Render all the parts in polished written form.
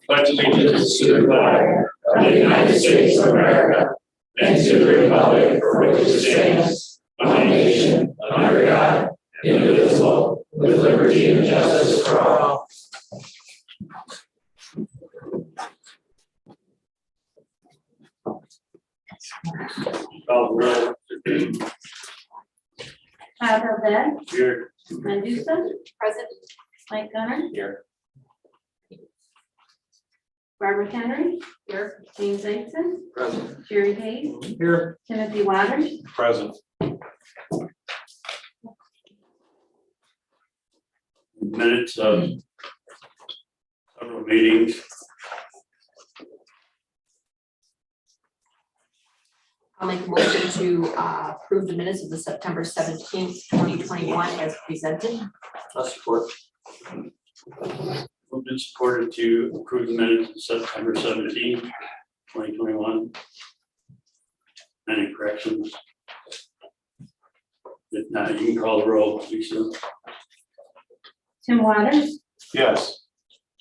pledge allegiance to the flag of the United States of America and to the republic for which it stands, one nation, under God, indivisible, with liberty and justice for all. Havel, Here. Medusa, present. Mike Gunner, Here. Barbara Henry, here. James Aitken, Present. Jerry Hayes, Here. Timothy Waters, Present. Minutes of several meetings. I'll make a motion to approve the minutes of the September 17th, 2021 as presented. I'll support. Moved and supported to approve the minutes of September 17th, 2021. Any corrections? If not, you can call the roll, Lisa. Tim Waters, Yes.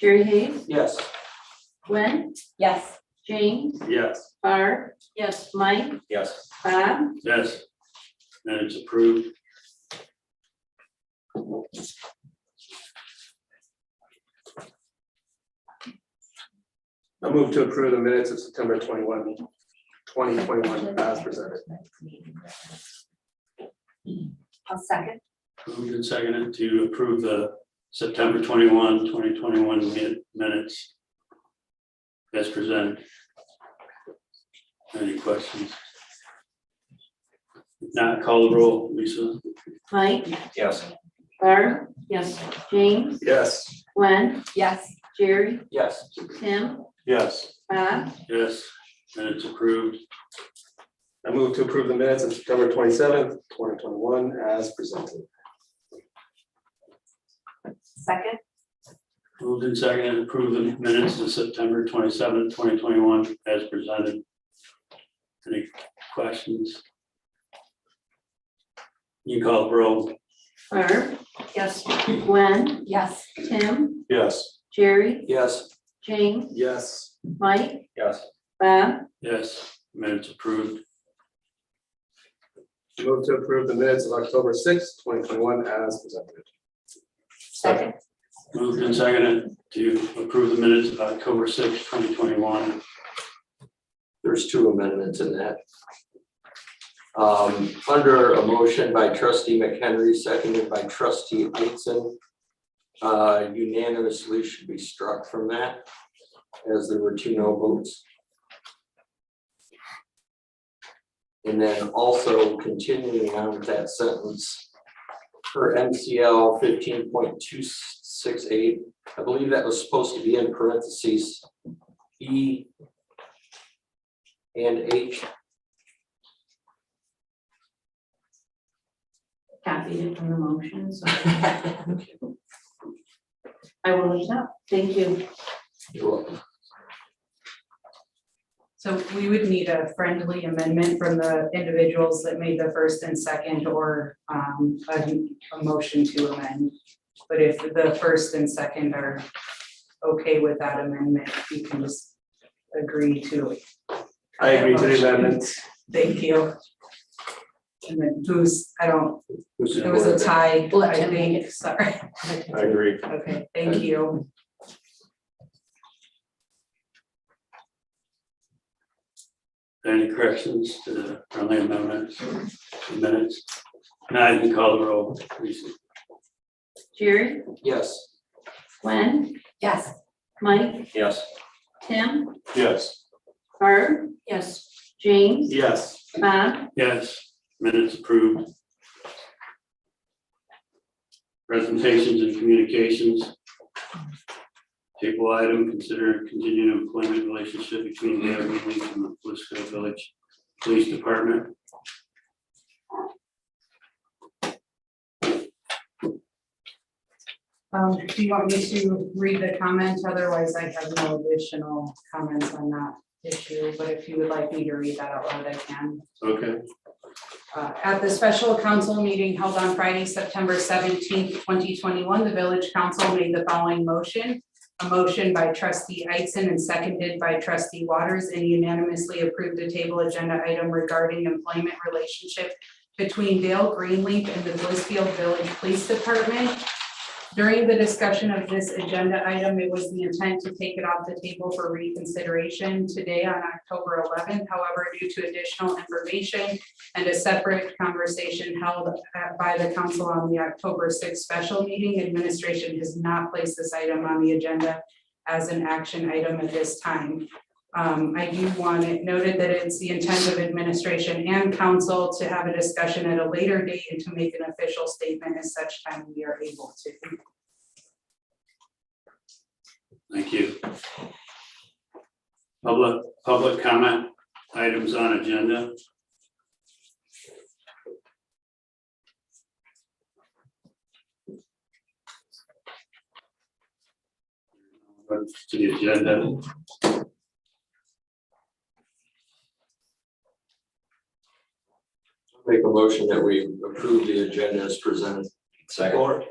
Jerry Hayes, Yes. Gwen, Yes. James, Yes. Barb, yes, Mike, Yes. Bob, Yes. And it's approved. I move to approve the minutes of September 21, 2021 as presented. I'll second. Moved and seconded to approve the September 21, 2021 minutes as presented. Any questions? If not, call the roll, Lisa. Mike, Yes. Barb, Yes. James, Yes. Gwen, Yes. Jerry, Yes. Tim, Yes. Bob, Yes, and it's approved. I move to approve the minutes of September 27th, 2021 as presented. Second. Moved and seconded to approve the minutes of September 27, 2021 as presented. Any questions? You call the roll. Barb, Yes. Gwen, Yes. Tim, Yes. Jerry, Yes. James, Yes. Mike, Yes. Bob, Yes, minutes approved. I move to approve the minutes of October 6th, 2021 as presented. Second. Moved and seconded to approve the minutes of October 6, 2021. There's two amendments in that. Under a motion by trustee McHenry, seconded by trustee Eitzen, unanimously should be struck from that, as there were two no votes. And then also continuing on with that sentence, for MCL 15.268, I believe that was supposed to be in parentheses, E and H. copied it from the motion, so I will leave that. Thank you. You're welcome. So we would need a friendly amendment from the individuals that made the first and second, or a motion to amend. But if the first and second are okay with that amendment, you can just agree to. I agree to the amendments. Thank you. And then who's, it was a tie, I think, sorry. I agree. Okay, thank you. Any corrections to the friendly amendments, minutes? Now you can call the roll, Lisa. Jerry, Yes. Gwen, Yes. Mike, Yes. Tim, Yes. Barb, Yes. James, Yes. Bob, Yes, minutes approved. Presentations and communications. Table item, consider continued employment relationship between David Mealy and the Blissfield Village Police Department. Do you want me to read the comments? Otherwise, I have no additional comments on that issue, but if you would like me to read that out loud, I can. Okay. At the special council meeting held on Friday, September 17th, 2021, the village council made the following motion a motion by trustee Eitzen and seconded by trustee Waters, and unanimously approved a table agenda item regarding employment relationship between Dale Greenleaf and the Blissfield Village Police Department. During the discussion of this agenda item, it was the intent to take it off the table for reconsideration today on October 11th. However, due to additional information and a separate conversation held by the council on the October 6th special meeting, administration has not placed this item on the agenda as an action item at this time. I do want it noted that it's the intent of administration and council to have a discussion at a later date and to make an official statement as such time we are able to. Thank you. Public comment items on agenda. To the agenda. Make a motion that we approve the agenda as presented. Second.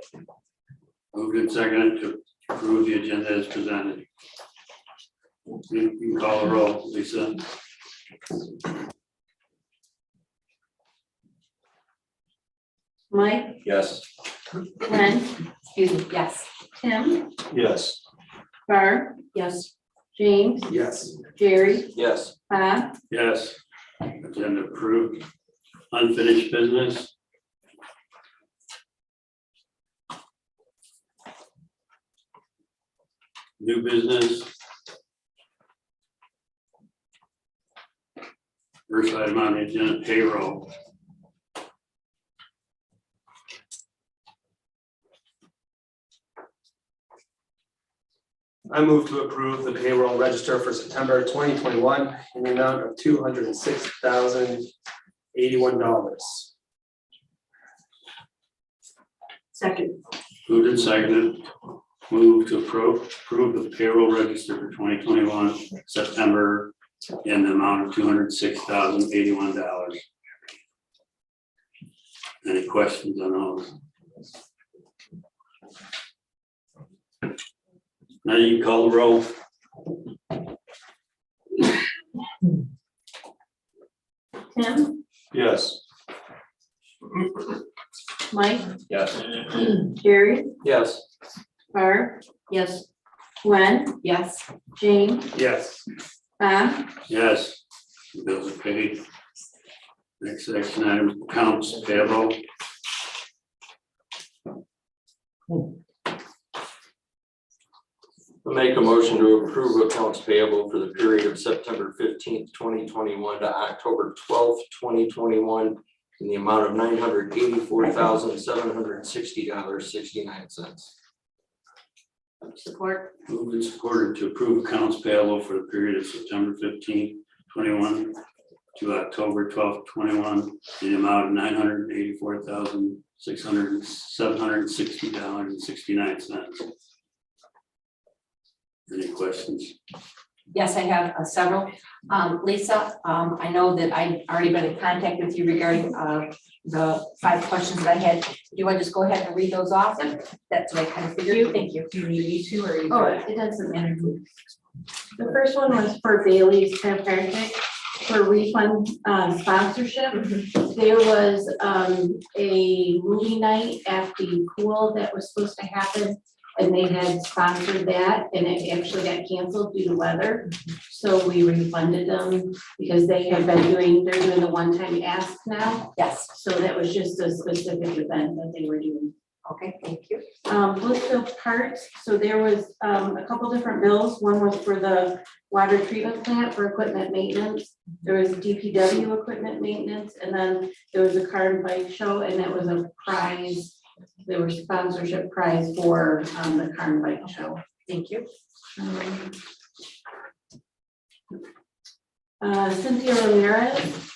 Moved and seconded to approve the agenda as presented. You can call the roll, Lisa. Mike, Yes. Glenn, Excuse me, yes. Tim, Yes. Barb, Yes. James, Yes. Jerry, Yes. Bob, Yes. Agenda approved. Unfinished business. New business. First item on the agenda, payroll. I move to approve the payroll register for September 2021 in the amount of $206,081. Second. Moved and seconded. Move to approve the payroll register for 2021 September in the amount of $206,081. Any questions on those? Now you can call the roll. Tim, Yes. Mike, Yes. Jerry, Yes. Barb, Yes. Gwen, Yes. James, Yes. Bob, Yes. Bills are paid. Next action item, accounts payable. I'll make a motion to approve accounts payable for the period of September 15th, 2021 to October 12th, 2021 in the amount of $984,760.69. Support. Moved and supported to approve accounts payable for the period of September 15th, 21 to October 12th, 21 in the amount of $984,760.69. Any questions? Yes, I have several. Lisa, I know that I've already been in contact with you regarding the 5 questions that I had. Do you want to just go ahead and read those off? That's what I kind of figured. Thank you. Do you need me to, or are you? oh, good? it doesn't matter. The first one was for Bailey's Chiropractic for refund sponsorship. There was a movie night at the pool that was supposed to happen, and they had sponsored that, and it actually got canceled due to weather. So we refunded them because they're doing the one-time ask now. Yes. So that was just a specific event that they were doing. Okay, thank you. Blissfield parts, so there was a couple different bills. One was for the water treatment plant for equipment maintenance. There was DPW equipment maintenance, and then there was a car and bike show, and that was a prize. There was sponsorship prize for the car and bike show. Thank you. Cynthia Ramirez,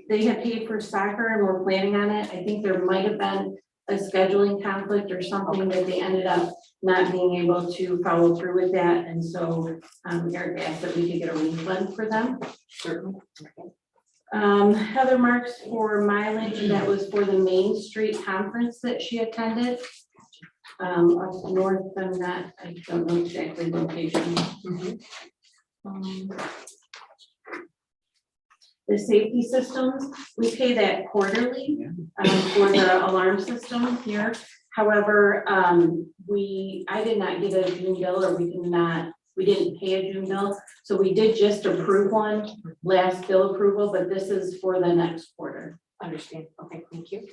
they had paid for soccer and were planning on it. I think there might have been a scheduling conflict or something that they ended up not being able to follow through with that. And so Eric asked that we could get a refund for them. Certainly. Heather Marks for mileage, that was for the Main Street conference that she attended. Up north, I don't know exactly location. Um, The safety systems, we pay that quarterly for the alarm system here. However, I did not get a June bill, or we didn't pay a June bill. So we did just approve one last bill approval, but this is for the next quarter. Understand, okay, thank you.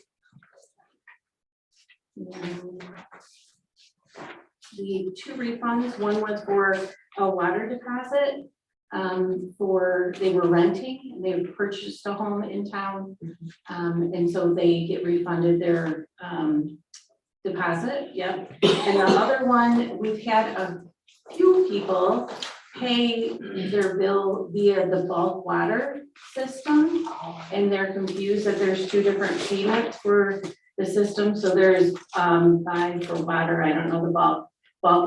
The two refunds, one was for a water deposit. They were renting, and they purchased a home in town. And so they get refunded their deposit, yep. And the other one, we've had a few people pay their bill via the bulk water system. And they're confused that there's two different payments for the system. So there's five for water, I don't know the bulk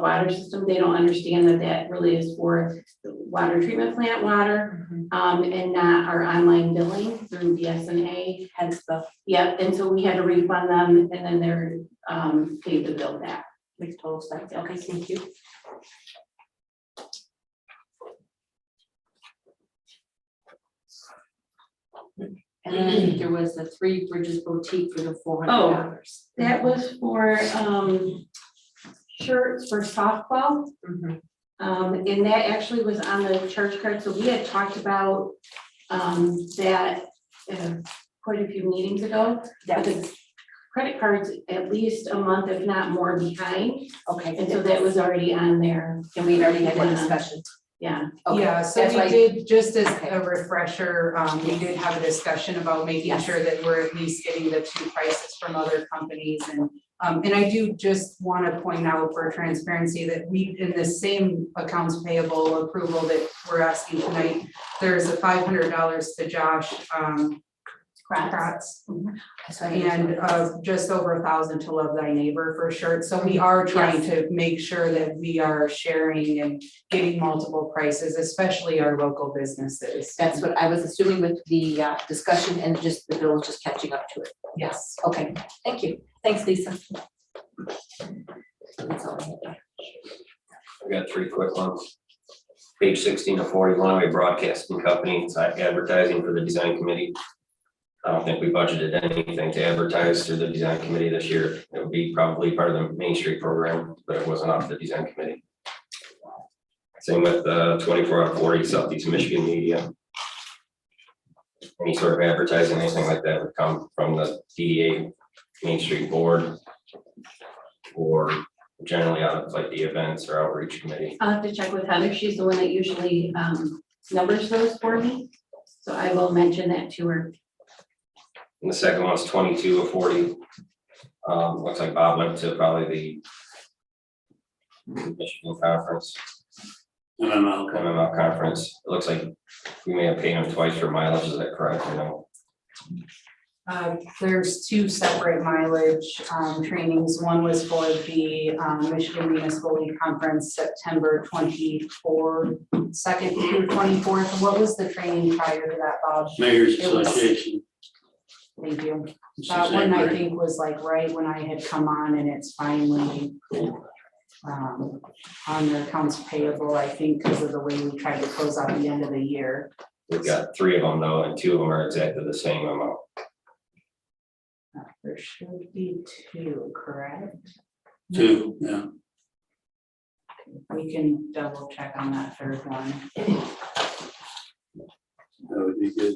water system. They don't understand that that really is for the water treatment plant water, and not our online billing through BSNA. Hence the, Yep, and so we had to refund them, and then they're paid the bill back. makes total sense, okay, thank you. And then I think there was the Three Bridges Boutique for the $400. That was for shirts for softball. And that actually was on the church card, so we had talked about that quite a few meetings ago. Yeah, The credit cards at least a month, if not more, behind, okay, and so that was already on there. and we'd already had that discussion. Yeah, Okay, Yeah, so that's we why- did, just as Okay. a refresher, we did have a discussion about making Yes. sure that we're at least getting the two prices from other companies. And I do just want to point out for transparency that we, in the same accounts payable approval that we're asking tonight, there's a $500 to Josh Kratz, That's why I and just over 1,000 to Love Thy Neighbor for shirts. So we are trying to make sure that we are sharing and getting multiple prices, especially our local businesses. That's what I was assuming with the discussion, and just the bill was just catching up to it. Yes. Okay, thank you. Thanks, Lisa. That's all I had there. I got three quick ones. Page 16 of 41, we broadcasting company, it's advertising for the design committee. I don't think we budgeted anything to advertise through the design committee this year. It would be probably part of the Main Street program, but it wasn't off the design committee. Same with 24 out of 40 Southeast Michigan Media. Any sort of advertising, anything like that would come from the DDA Main Street board, or generally out of like the events or outreach committee. I'll have to check with Heather. She's the one that usually numbers those for me. So I will mention that to her. And the second one's 22 of 40. Looks like Bob went to probably the Michigan conference, MML conference. It looks like we may have paid him twice for mileage. Is that correct? I know. There's two separate mileage trainings. One was for the Michigan Municipal League Conference, September 2nd through 24th. What was the training prior to that, Bob? Mayor's It was- Association. Thank you. It's That the one same I grade. think was like right when I had come on, and it's finally on the accounts payable, I think, because of the way we tried to close out the end of the year. We've got 3 of them though, and 2 of them are exactly the same amount. There should be 2, correct? 2, yeah. We can double check on that third one. That would be good.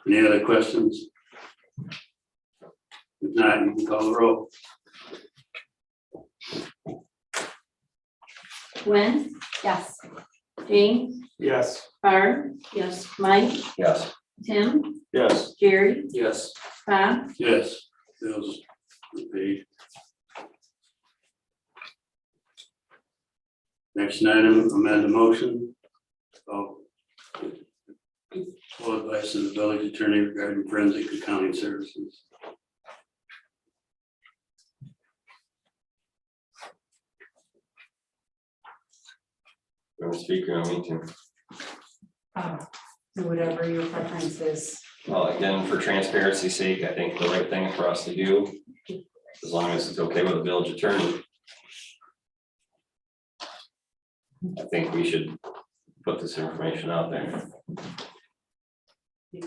Any other questions? If not, you can call the roll. Gwen, Yes. James, Yes. Barb, yes, Mike, Yes. Tim, Yes. Jerry, Yes. Bob, Yes, bills are paid. Next item, amend the motion. Full advice of the village attorney regarding forensic accounting services. Speaker, I mean to. Whatever your preference is. Well, again, for transparency's sake, I think the right thing for us to do, as long as it's okay with the village attorney, I think we should put this information out there.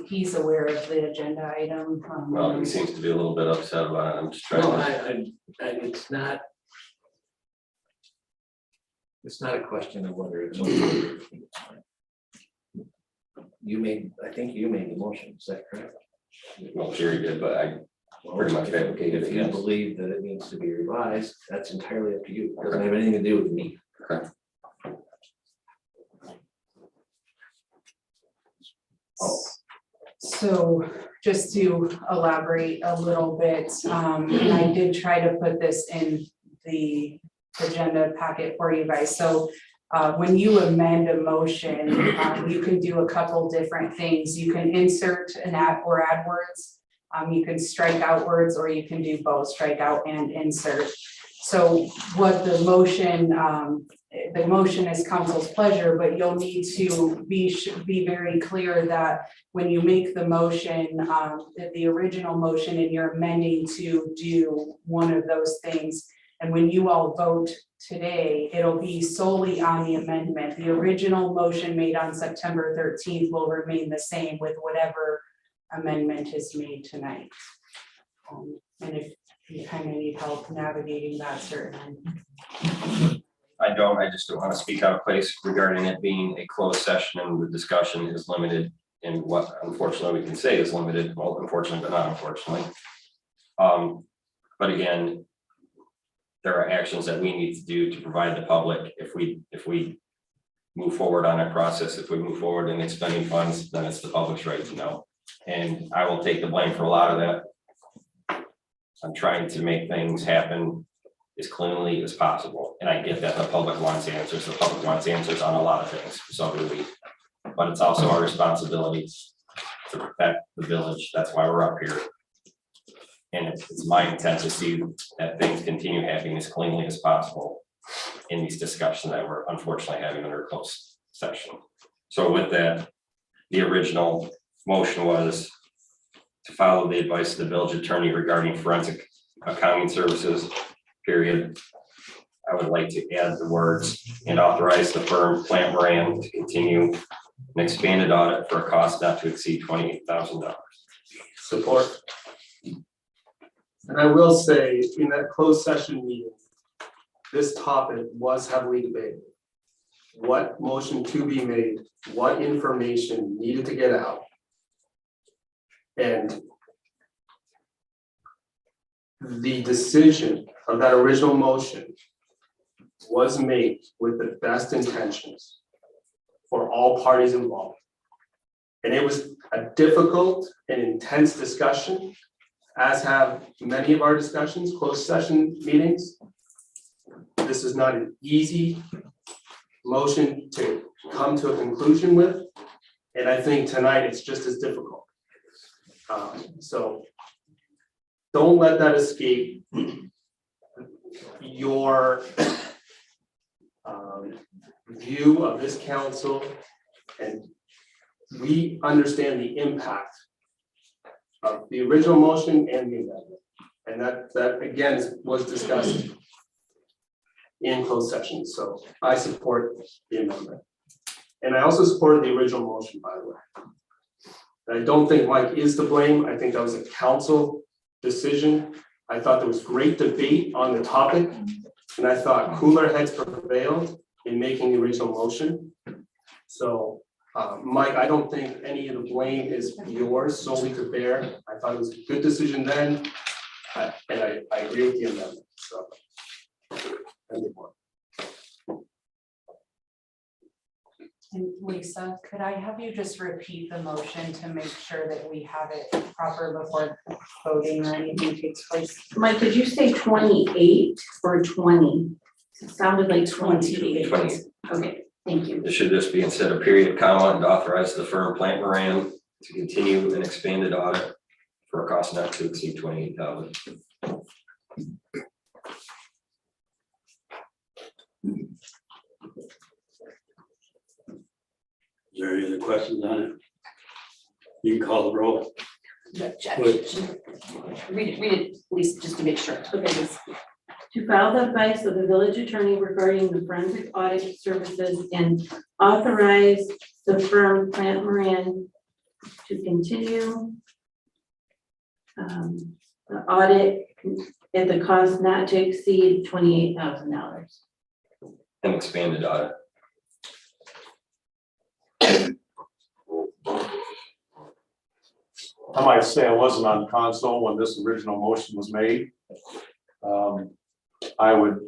He's aware of the agenda item. Well, he seems to be a little bit upset about it. I'm just trying No, to. it's not a question of whether it's. I think you made the motion, is that correct? Well, Jerry did, but I pretty much advocated If it, you yes. believe that it needs to be revised, that's entirely up to you. It doesn't have anything to do with me. Okay. Oh. So just to elaborate a little bit, and I did try to put this in the agenda packet for you guys. So when you amend a motion, you can do a couple different things. You can insert an add words. You can strike out words, or you can do both, strike out and insert. So what the motion is council's pleasure, but you'll need to be very clear that when you make the motion, that the original motion and you're amending to do one of those things. And when you all vote today, it'll be solely on the amendment. The original motion made on September 13th will remain the same with whatever amendment is made tonight. And if you kind of need help navigating that, certainly. I don't, I just don't want to speak out of place regarding it being a closed session and the discussion is limited in what unfortunately we can say is limited, well, unfortunately, but not unfortunately. But again, there are actions that we need to do to provide the public. If we move forward on that process, if we move forward in expending funds, then it's the public's right to know. And I will take the blame for a lot of that. I'm trying to make things happen as cleanly as possible. And I get that the public wants answers. The public wants answers on a lot of things, so do we. But it's also our responsibility to protect the village. That's why we're up here. And it's my intent to see that things continue happening as cleanly as possible in these discussions that we're unfortunately having under a closed session. So with that, the original motion was to follow the advice of the village attorney regarding forensic accounting services, period. I would like to add the words and authorize the firm Plant Moran to continue an expanded audit for a cost not to exceed $28,000. Support. And I will say, in that closed session meeting, this topic was heavily debated. What motion to be made, what information needed to get out. And the decision of that original motion was made with the best intentions for all parties involved. And it was a difficult and intense discussion, as have many of our discussions, closed session meetings. This is not an easy motion to come to a conclusion with. And I think tonight it's just as difficult. So don't let that escape your view of this council. And we understand the impact of the original motion and the amendment. And that again was discussed in closed session. So I support the amendment. And I also supported the original motion, by the way. And I don't think Mike is to blame. I think that was a council decision. I thought there was great debate on the topic. And I thought cooler heads prevailed in making the original motion. So Mike, I don't think any of the blame is yours solely to bear. I thought it was a good decision then. And I agree with the amendment, so. And Lisa, could I have you just repeat the motion to make sure that we have it proper before voting or anything takes place? Mike, did you say 28 or 20? It sounded like 28. 20. Okay, thank you. It should just be instead of period, comma, and authorize the firm Plant Moran to continue an expanded audit for a cost not to exceed $28,000. Is there any other questions on it? You can call the roll. Read it, Lisa, just to make sure. Okay. To file the advice of the village attorney regarding the forensic audit services and authorize the firm Plant Moran to continue the audit at the cost not to exceed $28,000. An expanded audit. I might say I wasn't on console when this original motion was made. I would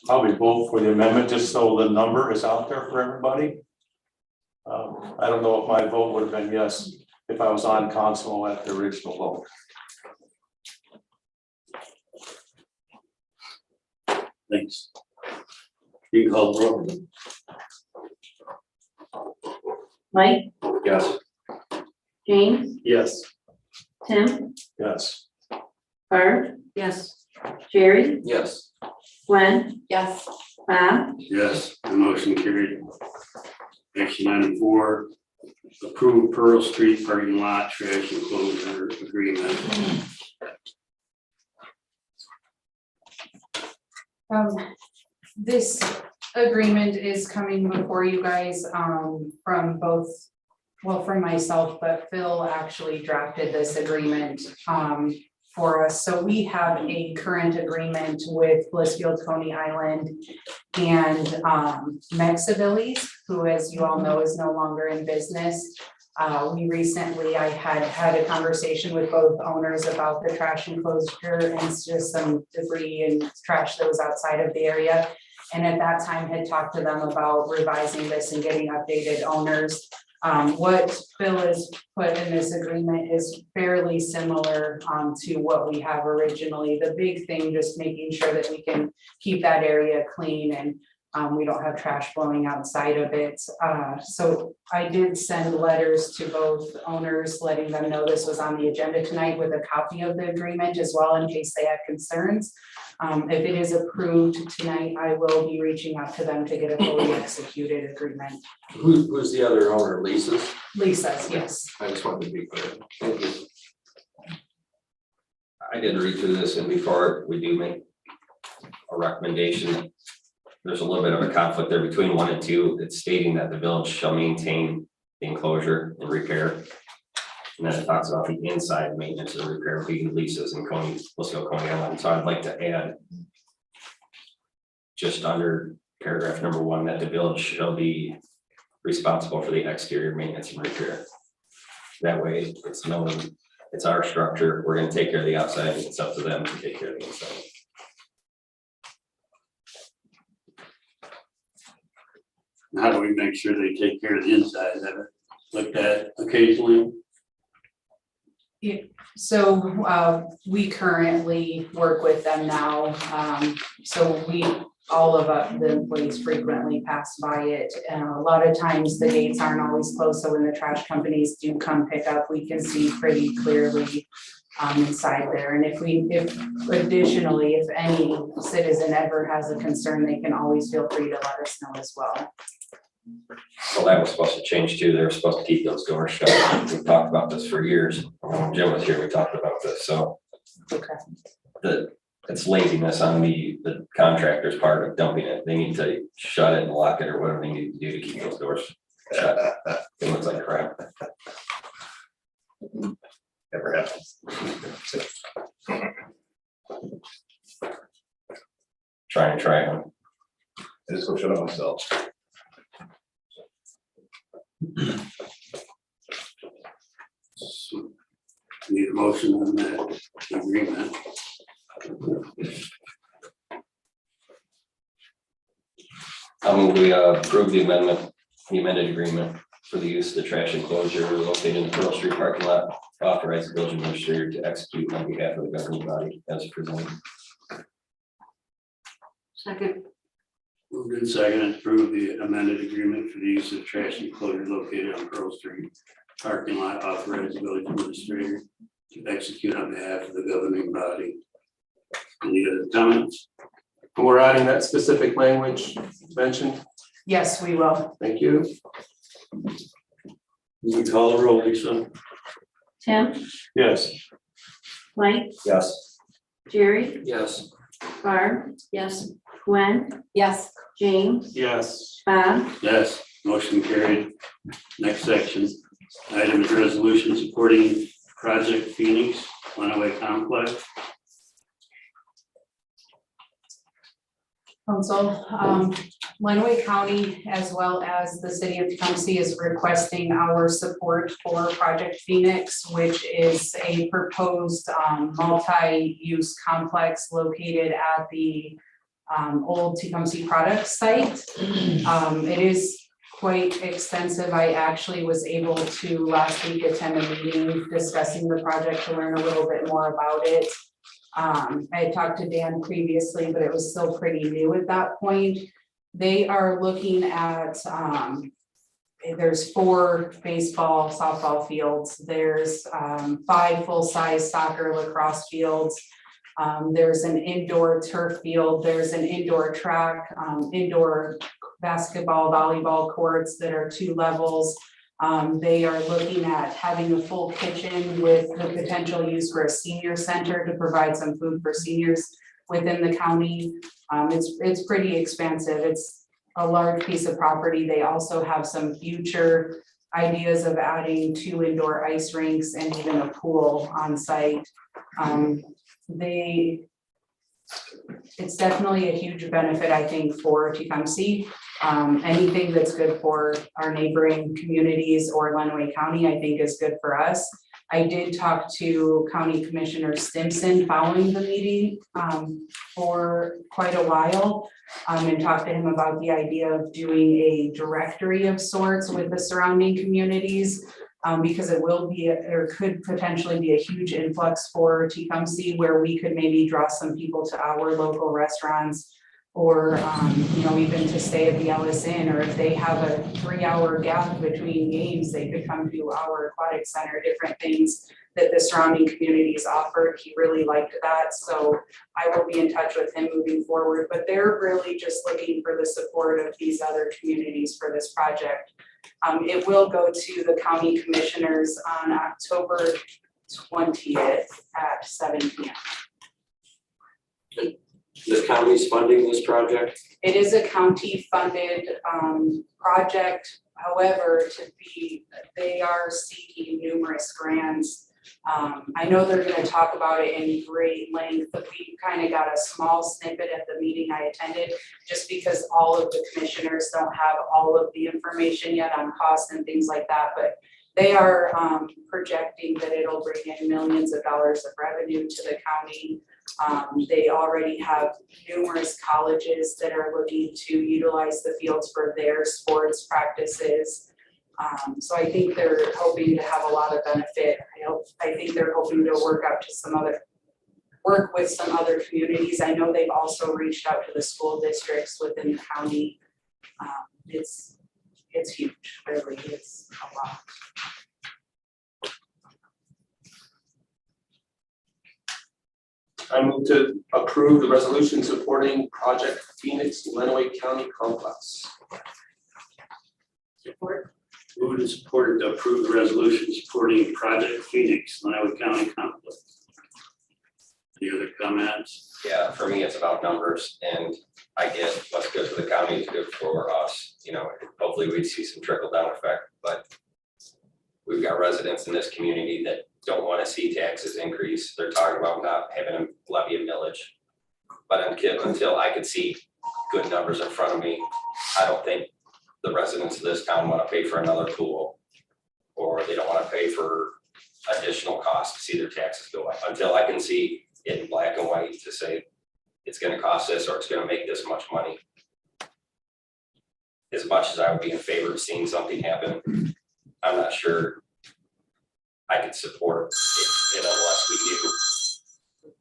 probably vote for the amendment just so the number is out there for everybody. I don't know if my vote would have been yes if I was on console at the original vote. Thanks. You can call the roll. Mike, Yes. James, Yes. Tim, Yes. Barb, Yes. Jerry, Yes. Gwen, Yes. Bob, Yes, the motion carried. Action item 4, approve Pearl Street parking lot trash enclosure agreement. This agreement is coming before you guys, from both, well, from myself, but Phil actually drafted this agreement, for us. So we have a current agreement with Blissfield, Coney Island and, Mexivilles, who, as you all know, is no longer in business. I had a conversation with both owners about the trash enclosure and just some debris and trash that was outside of the area. And at that time had talked to them about revising this and getting updated owners. What Phil has put in this agreement is fairly similar to what we have originally. The big thing, just making sure that we can keep that area clean and we don't have trash blowing outside of it. So I did send letters to both owners, letting them know this was on the agenda tonight with a copy of the agreement as well in case they had concerns. If it is approved tonight, I will be reaching out to them to get a fully executed agreement. Who's the other owner, Lisa's? Lisa's, yes. I just wanted to be clear. Thank you. I did read through this, and before we do make a recommendation, there's a little bit of a conflict there between 1 and 2. It's stating that the village shall maintain the enclosure and repair. And then it talks about the inside maintenance and repair being leases and Coney, let's go Coney Island. So I'd like to add just under paragraph number 1, that the village shall be responsible for the exterior maintenance and repair. That way it's known, it's our structure. We're gonna take care of the outside. It's up to them to take care of the inside. How do we make sure they take care of the inside? Have it looked at occasionally? So we currently work with them now. So all of the employees frequently pass by it. A lot of times the gates aren't always closed. So when the trash companies do come pick up, we can see pretty clearly inside there. And if additionally, if any citizen ever has a concern, they can always feel free to let us know as well. Well, that was supposed to change too. They were supposed to keep those doors shut. We've talked about this for years. When Jim was here, we talked about this, so. Okay. It's laziness on the contractor's part of dumping it. They need to shut it and lock it or whatever they need to do to keep those doors shut. It looks like crap. Never happens. Try on. I just go shut it myself. So, need a motion on that agreement. I'll move we approve the amended agreement for the use of the trash enclosure located in the Pearl Street parking lot. Authorize the village administrator to execute on behalf of the governing body as presented. Second. Moved in second and approve the amended agreement for the use of trash enclosure located on Pearl Street parking lot. Authorize the village administrator to execute on behalf of the governing body. Any other comments? We're adding that specific language mentioned. Yes, we will. Thank you. You can call the roll, Lisa. Tim, Yes. Mike, Yes. Jerry, Yes. Barb, Yes. Gwen, Yes. James, Yes. Bob, Yes, motion carried. Next section, item is resolution supporting Project Phoenix, Runaway Complex. Council, Lenawee County as well as the city of Tecumseh is requesting our support for Project Phoenix, which is a proposed multi-use complex located at the old Tecumseh Products site. It is quite extensive. I actually was able to last week attend a meeting discussing the project to learn a little bit more about it. I had talked to Dan previously, but it was still pretty new at that point. They are looking at, there's 4 baseball, softball fields. There's 5 full-size soccer, lacrosse fields. There's an indoor turf field. There's an indoor track, indoor basketball, volleyball courts that are 2 levels. They are looking at having a full kitchen with the potential use for a senior center to provide some food for seniors within the county. It's pretty expansive. It's a large piece of property. They also have some future ideas of adding 2 indoor ice rinks and even a pool on site. It's definitely a huge benefit, I think, for Tecumseh. Anything that's good for our neighboring communities or Lenawee County, I think is good for us. I did talk to County Commissioner Stimson following the meeting for quite a while and talked to him about the idea of doing a directory of sorts with the surrounding communities. Because it will be, or could potentially be a huge influx for Tecumseh where we could maybe draw some people to our local restaurants or, even to stay at the Ellis Inn, or if they have a 3-hour gap between games, they could come to our aquatic center, different things that the surrounding communities offered. He really liked that. So I will be in touch with him moving forward, but they're really just looking for the support of these other communities for this project. It will go to the county commissioners on October 20th at 7 p.m. The county's funding this project? It is a county funded project. However, they are seeking numerous grants. I know they're going to talk about it in great length, but we kind of got a small snippet at the meeting I attended, just because all of the commissioners don't have all of the information yet on costs and things like that. But they are projecting that it'll bring in millions of dollars of revenue to the county. They already have numerous colleges that are looking to utilize the fields for their sports practices. So I think they're hoping to have a lot of benefit. I think they're hoping to work with some other communities. I know they've also reached out to the school districts within the county. It's huge, really, it's a lot. I move to approve the resolution supporting Project Phoenix Lenawee County Complex. support. Moved and supported to approve the resolution supporting Project Phoenix, Lenawee County Complex. Any other comments? Yeah, for me, it's about numbers, and I get what's good for the county is good for us. Hopefully we'd see some trickle down effect, but we've got residents in this community that don't want to see taxes increase. They're talking about not having a levy a millage. But until I could see good numbers in front of me, I don't think the residents of this town want to pay for another pool, or they don't want to pay for additional costs to see their taxes go up. Until I can see it in black and white to say it's going to cost this or it's going to make this much money. As much as I would be in favor of seeing something happen, I'm not sure I could support it unless we knew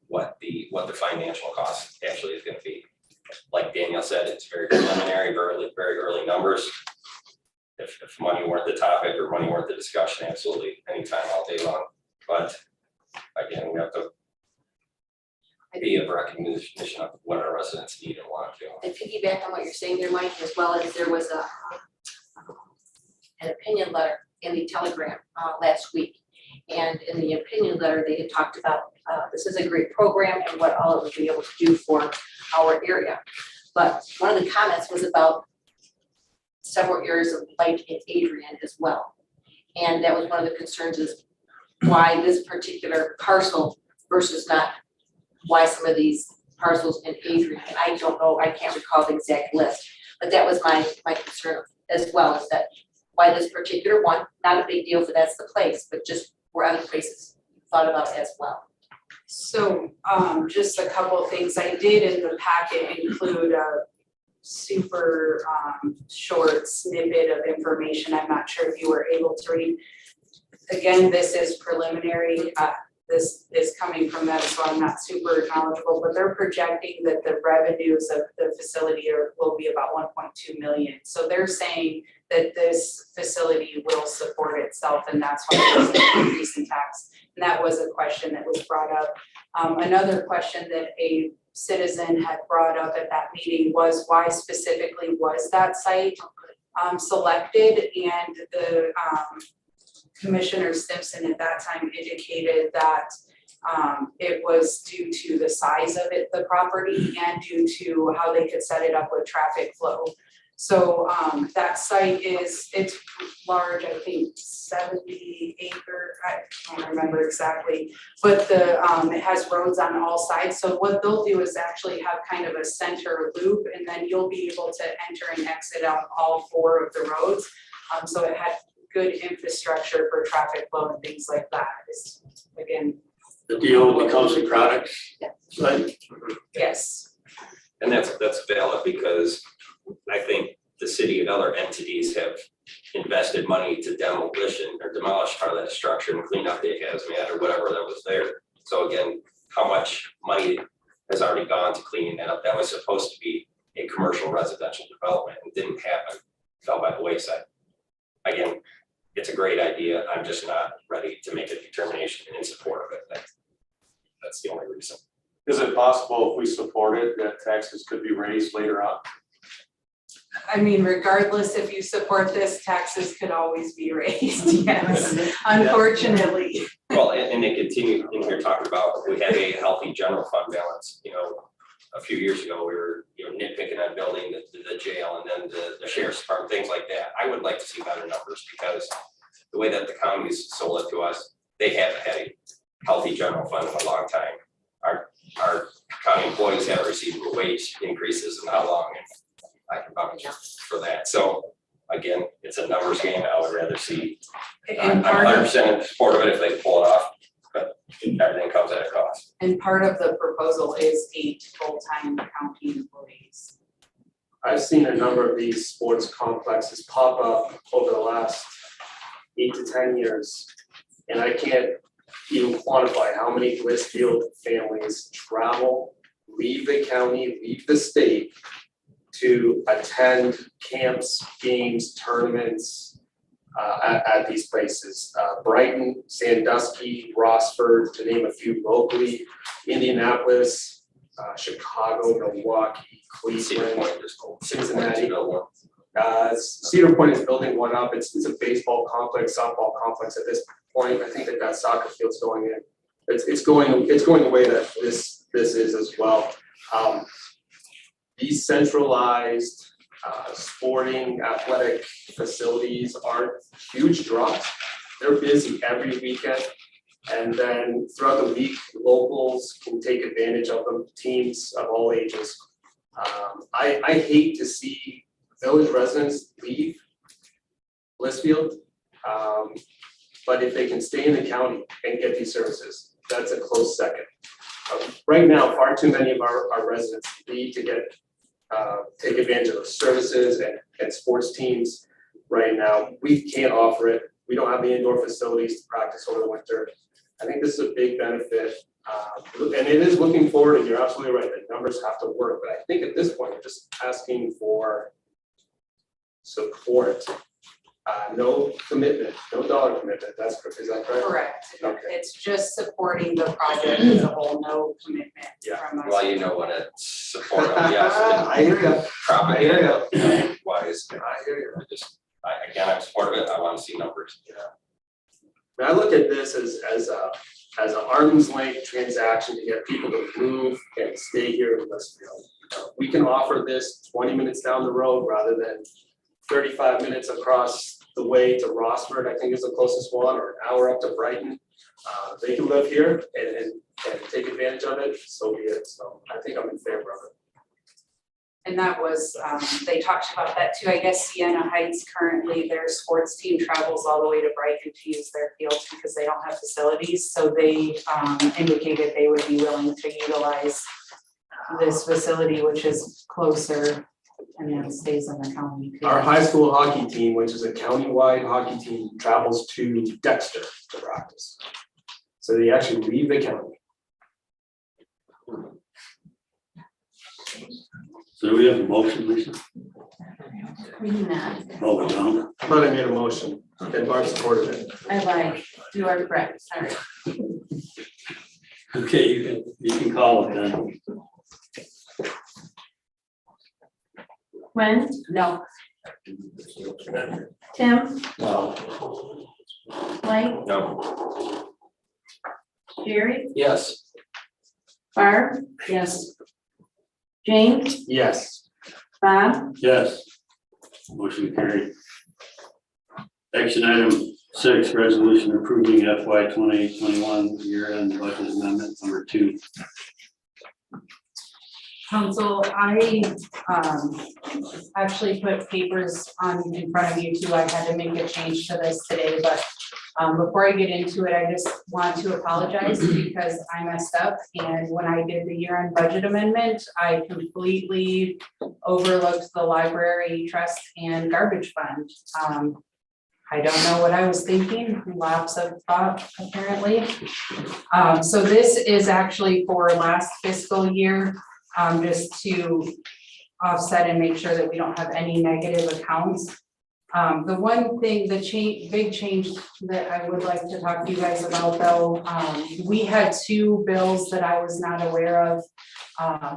what the financial cost actually is going to be. Like Daniel said, it's very preliminary, very early numbers. If money weren't the topic or money weren't the discussion, absolutely, anytime, all day long. But again, we have to be a recognition of what our residents need and want to. And piggyback on what you're saying there, Mike, as well as there was an opinion letter in the Telegram last week. And in the opinion letter, they had talked about, this is a great program and what all it would be able to do for our area. But one of the comments was about several areas of light in Adrian as well. And that was one of the concerns, is why this particular parcel versus not why some of these parcels in Adrian. And I don't know, I can't recall the exact list, but that was my concern as well, is that why this particular one, not a big deal if that's the place, but just where other places thought about as well. So, just a couple of things. I did in the packet include a super, short snippet of information. I'm not sure if you were able to read. Again, this is preliminary. This is coming from them, so I'm not super knowledgeable, but they're projecting that the revenues of the facility will be about 1.2 million. So they're saying that this facility will support itself, and that's why there's an increase in tax. And that was a question that was brought up. Another question that a citizen had brought up at that meeting was, why specifically was that site selected? And the Commissioner Simpson at that time indicated that it was due to the size of it, the property, and due to how they could set it up with traffic flow. So that site it's large, I think 70 acre, I don't remember exactly, but it has roads on all sides. So what they'll do is actually have kind of a center loop, and then you'll be able to enter and exit out all 4 of the roads. So it had good infrastructure for traffic flow and things like that. It's, again, The deal becomes a product, right? yes. And that's valid, because I think the city and other entities have invested money to demolish part of that structure and clean up the hazmat or whatever that was there. So again, how much money has already gone to cleaning that up? That was supposed to be a commercial residential development. It didn't happen, fell by the wayside. Again, it's a great idea. I'm just not ready to make a determination in support of it. That's the only reason. Is it possible if we support it, that taxes could be raised later on? I mean, regardless if you support this, taxes could always be raised, yes, unfortunately. Well, and they continue in here talking about, we have a healthy general fund balance. You know, a few years ago, we were, nitpicking on building the jail and then the sheriff's department, things like that. I would like to see better numbers, because the way that the county's sold it to us, they haven't had a healthy general fund in a long time. Our county employees haven't received wage increases in how long, and I can vouch for that. So again, it's a numbers game. I would rather see, I'm And part 100% of, in support of it if they pull it off, but everything comes at a cost. and part of the proposal is 8 full-time county employees. I've seen a number of these sports complexes pop up over the last 8 to 10 years. And I can't even quantify how many Blissfield families travel, leave the county, leave the state to attend camps, games, tournaments at these places. Brighton, Sandusky, Rossford, to name a few locally, Indianapolis, Chicago, Milwaukee, Cedar Cleveland, Point just opened. Cincinnati. Cedar Point is building one up. It's a baseball complex, softball complex at this point. I think they've got soccer fields going in. It's going the way that this is as well. These centralized sporting athletic facilities aren't huge draws. They're busy every weekend. And then throughout the week, locals can take advantage of them, teams of all ages. I hate to see village residents leave Blissfield. But if they can stay in the county and get these services, that's a close second. Right now, far too many of our residents need to get take advantage of those services and sports teams. Right now, we can't offer it. We don't have the indoor facilities to practice over the winter. I think this is a big benefit. And it is looking forward, and you're absolutely right, the numbers have to work. But I think at this point, we're just asking for support. No commitment, no dollar commitment. Is that correct? Correct. Okay. It's just supporting the project as a whole, no commitment from us. Well, you know what it's support of, yes. I hear you. Property you. wise. I hear you. I'm supportive of it. I want to see numbers. I look at this as an arm's length transaction to get people to move and stay here in Blissfield. We can offer this 20 minutes down the road rather than 35 minutes across the way to Rossford, I think is the closest one, or an hour up to Brighton. They can live here and take advantage of it, so be it. So I think I'm in favor of it. And that was, they talked about that too. I guess Sienna Heights currently, their sports team travels all the way to Brighton to use their fields because they don't have facilities. So they indicated they would be willing to utilize this facility, which is closer and then stays in the county. too. Our high school hockey team, which is a county-wide hockey team, travels to Dexter to practice. So they actually leave the county. So we have a motion, Lisa? We do not. Oh, we don't. I thought I made a motion, and Barb supported it. I lied. You are correct. Sorry. Okay, you can call it then. Gwen, No, Tim, No. Mike, No, Jerry, Yes. Barb, yes, James, Yes. Bob, Yes. Motion carried. Action item 6, resolution approving FY 2021 year-end budget amendment number 2. Council, I actually put papers on in front of you too. I had to make a change to this today, but before I get into it, I just want to apologize because I messed up. And when I did the year-end budget amendment, I completely overlooked the library trust and garbage fund. I don't know what I was thinking, lapse of thought apparently. So this is actually for last fiscal year. Just to offset and make sure that we don't have any negative accounts. The one thing, big change that I would like to talk to you guys about though, we had 2 bills that I was not aware of.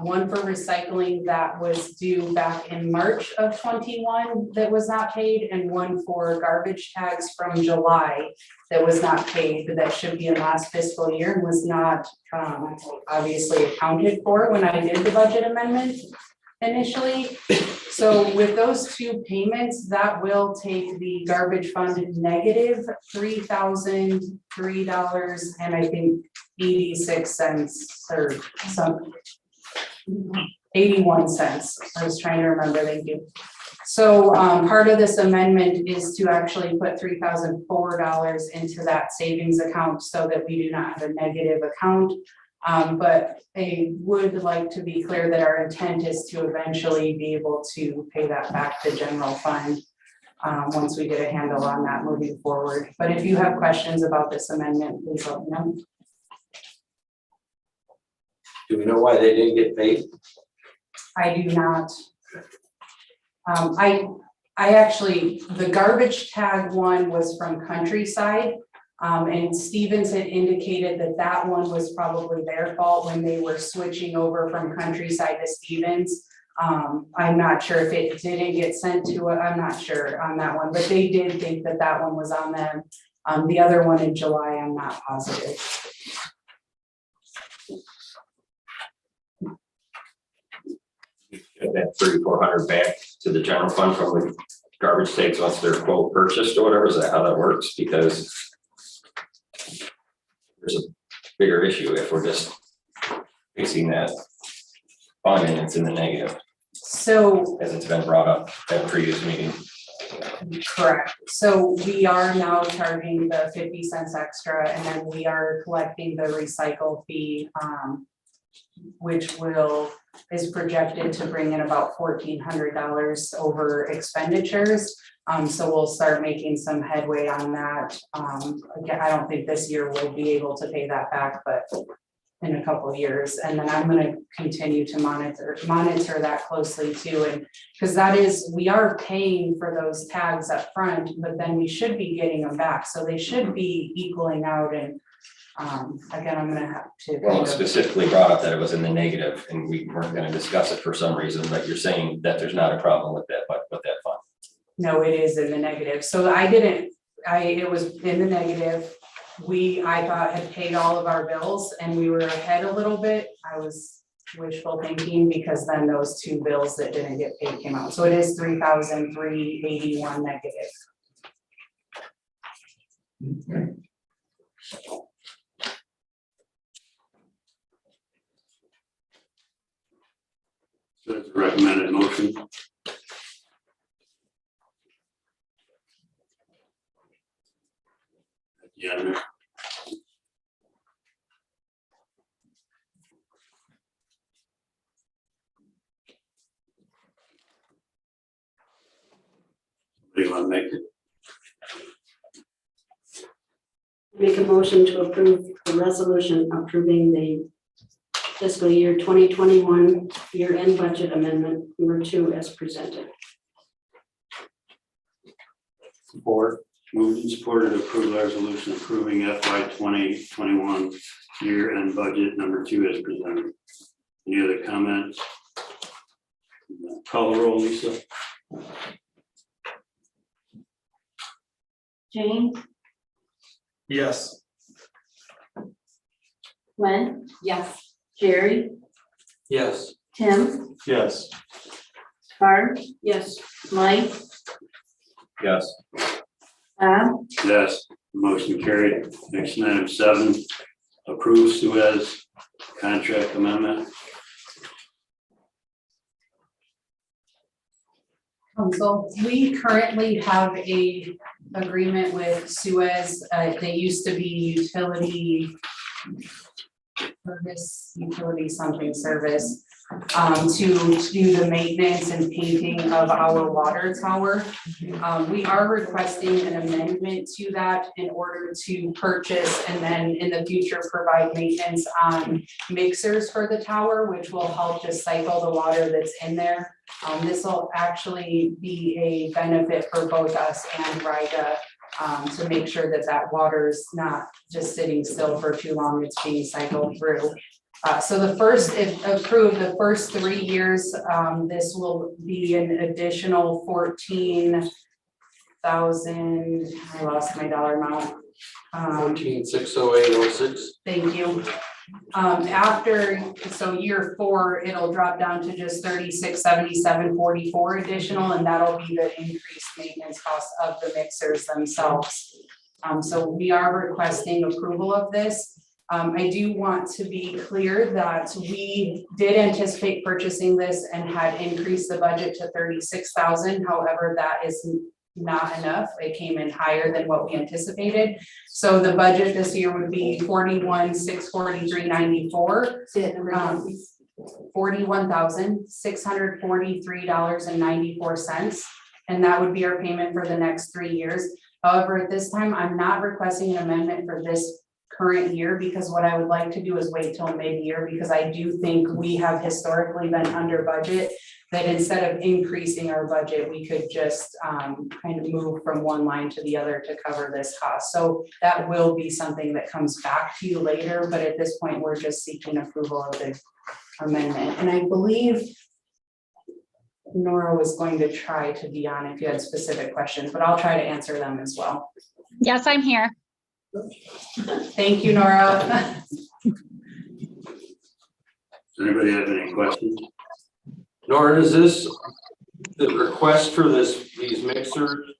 One for recycling that was due back in March of 21 that was not paid, and one for garbage tags from July that was not paid, but that should be in last fiscal year and was not obviously accounted for when I did the budget amendment initially. So with those 2 payments, that will take the garbage fund negative $3,003 and I think 86 cents or some 81 cents. I was trying to remember, thank you. So part of this amendment is to actually put $3,004 into that savings account so that we do not have a negative account. But I would like to be clear that our intent is to eventually be able to pay that back to general fund once we get a handle on that moving forward. But if you have questions about this amendment, please let me know. Do we know why they didn't get paid? I do not. I actually, the garbage tag one was from Countryside. And Stevens had indicated that that one was probably their fault when they were switching over from Countryside to Stevens. I'm not sure if it didn't get sent to it. I'm not sure on that one, but they did think that that one was on them. The other one in July, I'm not positive. get that 3,400 back to the general fund from the garbage takes once they're quote purchased or whatever. Is that how that works? Because there's a bigger issue if we're just fixing that fund and it's in the negative, So as it's been brought up at a previous meeting. correct. So we are now charging the 50 cents extra, and then we are collecting the recycle fee, which is projected to bring in about $1,400 over expenditures. So we'll start making some headway on that. Again, I don't think this year we'll be able to pay that back, but in a couple of years. And then I'm gonna continue to monitor that closely too. And because we are paying for those tags up front, but then we should be getting them back. So they should be equaling out. And again, I'm gonna have to. Well, it specifically brought up that it was in the negative and we weren't gonna discuss it for some reason, but you're saying that there's not a problem with that, but with that fund. No, it is in the negative. So it was in the negative. I thought had paid all of our bills and we were ahead a little bit. I was wishful thinking because then those two bills that didn't get paid came out. So it is 3,381 negative. So it's a recommended motion. Yeah. Do you want to make it? Make a motion to approve the resolution approving the fiscal year 2021 year-end budget amendment number 2 as presented. Support. Moved and supported to approve resolution approving FY 2021 year-end budget number 2 as presented. Any other comments? Call the roll, Lisa. James, Yes. Gwen, Yes. Jerry, Yes. Tim, Yes. Barb, Yes. Mike, Yes. Bob, Yes, motion carried. Next item 7, approve Suez contract amendment. So we currently have a agreement with Suez. They used to be utility something service to do the maintenance and painting of our water tower. We are requesting an amendment to that in order to purchase and then in the future provide maintenance on mixers for the tower, which will help just cycle the water that's in there. This will actually be a benefit for both us and RIGA to make sure that that water is not just sitting still for too long, it's being cycled through. So the first, if approved, the first 3 years, this will be an additional 14,000, I lost my dollar amount. 14,608.06. Thank you. After, so year 4, it'll drop down to just 3677.44 additional, and that'll be the increased maintenance cost of the mixers themselves. So we are requesting approval of this. I do want to be clear that we did anticipate purchasing this and had increased the budget to 36,000. However, that is not enough. It came in higher than what we anticipated. So the budget this year would be 41,643.94. $41,643.94. And that would be our payment for the next 3 years. However, at this time, I'm not requesting an amendment for this current year, because what I would like to do is wait till mid-year, because I do think we have historically been under budget, that instead of increasing our budget, we could just kind of move from one line to the other to cover this cost. So that will be something that comes back to you later, but at this point, we're just seeking approval of the amendment. And I believe Nora was going to try to be on if you had specific questions, but I'll try to answer them as well. Yes, I'm here. Thank you, Nora. Does anybody have any questions? Nora, is this the request for these mixers?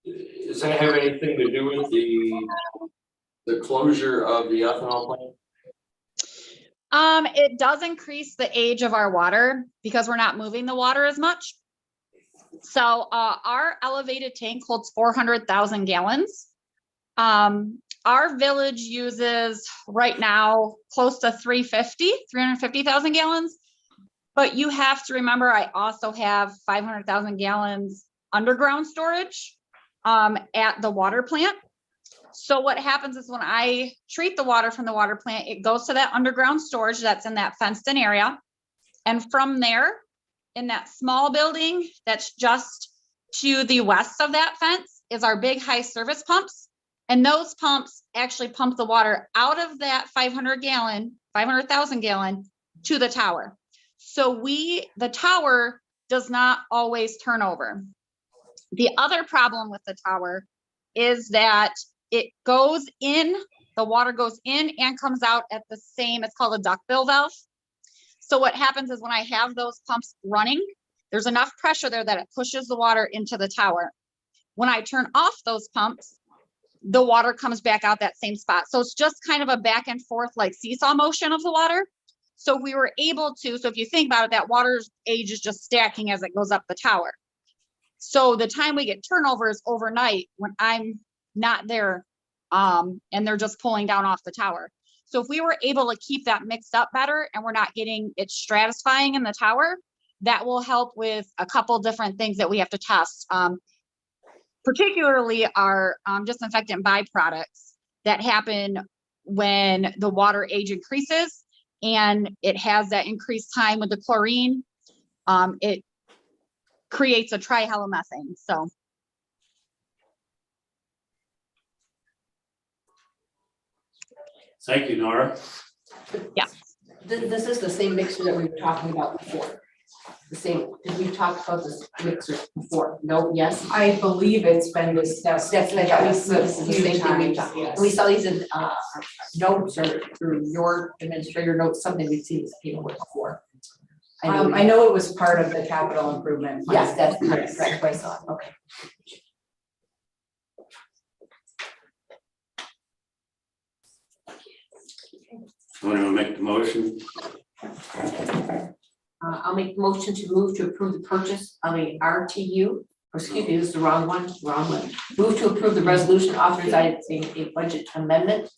Does that have anything to do with the closure of the ethanol plant? It does increase the age of our water because we're not moving the water as much. So our elevated tank holds 400,000 gallons. Our village uses right now close to 350,000 gallons. But you have to remember, I also have 500,000 gallons underground storage at the water plant. So what happens is when I treat the water from the water plant, it goes to that underground storage that's in that fenced in area. And from there, in that small building that's just to the west of that fence is our big high service pumps. And those pumps actually pump the water out of that 500,000 gallon to the tower. So the tower does not always turn over. The other problem with the tower is that it goes in, the water goes in and comes out at the same, it's called a duckbill valve. So what happens is when I have those pumps running, there's enough pressure there that it pushes the water into the tower. When I turn off those pumps, the water comes back out that same spot. So it's just kind of a back and forth like seesaw motion of the water. So we were able to, so if you think about it, that water's age is just stacking as it goes up the tower. So the time we get turnover is overnight when I'm not there, and they're just pulling down off the tower. So if we were able to keep that mixed up better and we're not getting it stratifying in the tower, that will help with a couple different things that we have to test. Particularly our disinfectant byproducts that happen when the water age increases and it has that increased time with the chlorine. It creates a trihalomethane. So Thank you, Nora. yeah. This is the same mixer that we were talking about before. The same, did we talk about this mixer before? No, yes? I believe it's been discussed. That's what I thought. Yes, This is the same thing we times, talked. yes. We saw these in notes or through your administrator notes, something we've seen this paperwork before. I know it was part of the capital improvement. plan. Yes, that's correct, Yes. correct, I saw it, okay. Want to make the motion? I'll make the motion to move to approve the purchase of a RTU, or excuse me, this is the wrong one. Move to approve the resolution authorizing a budget amendment.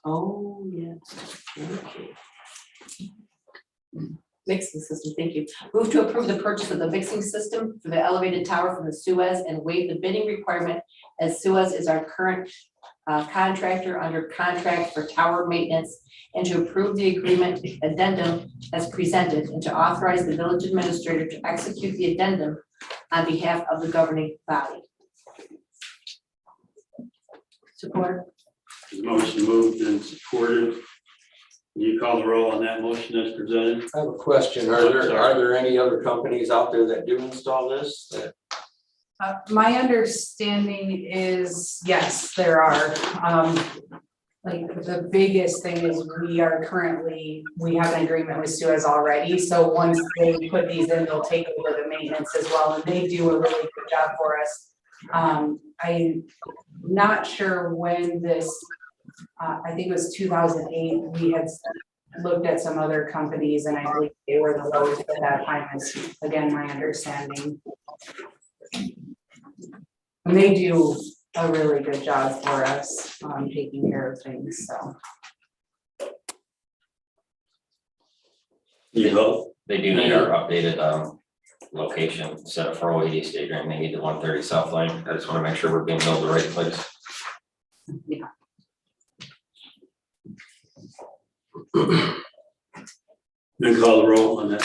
Oh, yes. Okay. Mixing system, thank you. Move to approve the purchase of the mixing system for the elevated tower from the Suez and waive the bidding requirement as Suez is our current contractor under contract for tower maintenance, and to approve the agreement addendum as presented, and to authorize the village administrator to execute the addendum on behalf of the governing body. Support. The motion moved and supported. Can you call the roll on that motion as presented? I have a question. Are there any other companies out there that do install this? My understanding is, yes, there are. Like the biggest thing is we have an agreement with Suez already. So once they put these in, they'll take over the maintenance as well. And they do a really good job for us. I'm not sure when this, I think it was 2008, we had looked at some other companies and I believe they were the lowest at that time, is again, my understanding. And they do a really good job for us, taking care of things, so. You vote? They do need our updated location, instead of 480 State Ring, they need the 130 South Lane. I just want to make sure we're being billed the right place. Yeah. Then call the roll on that.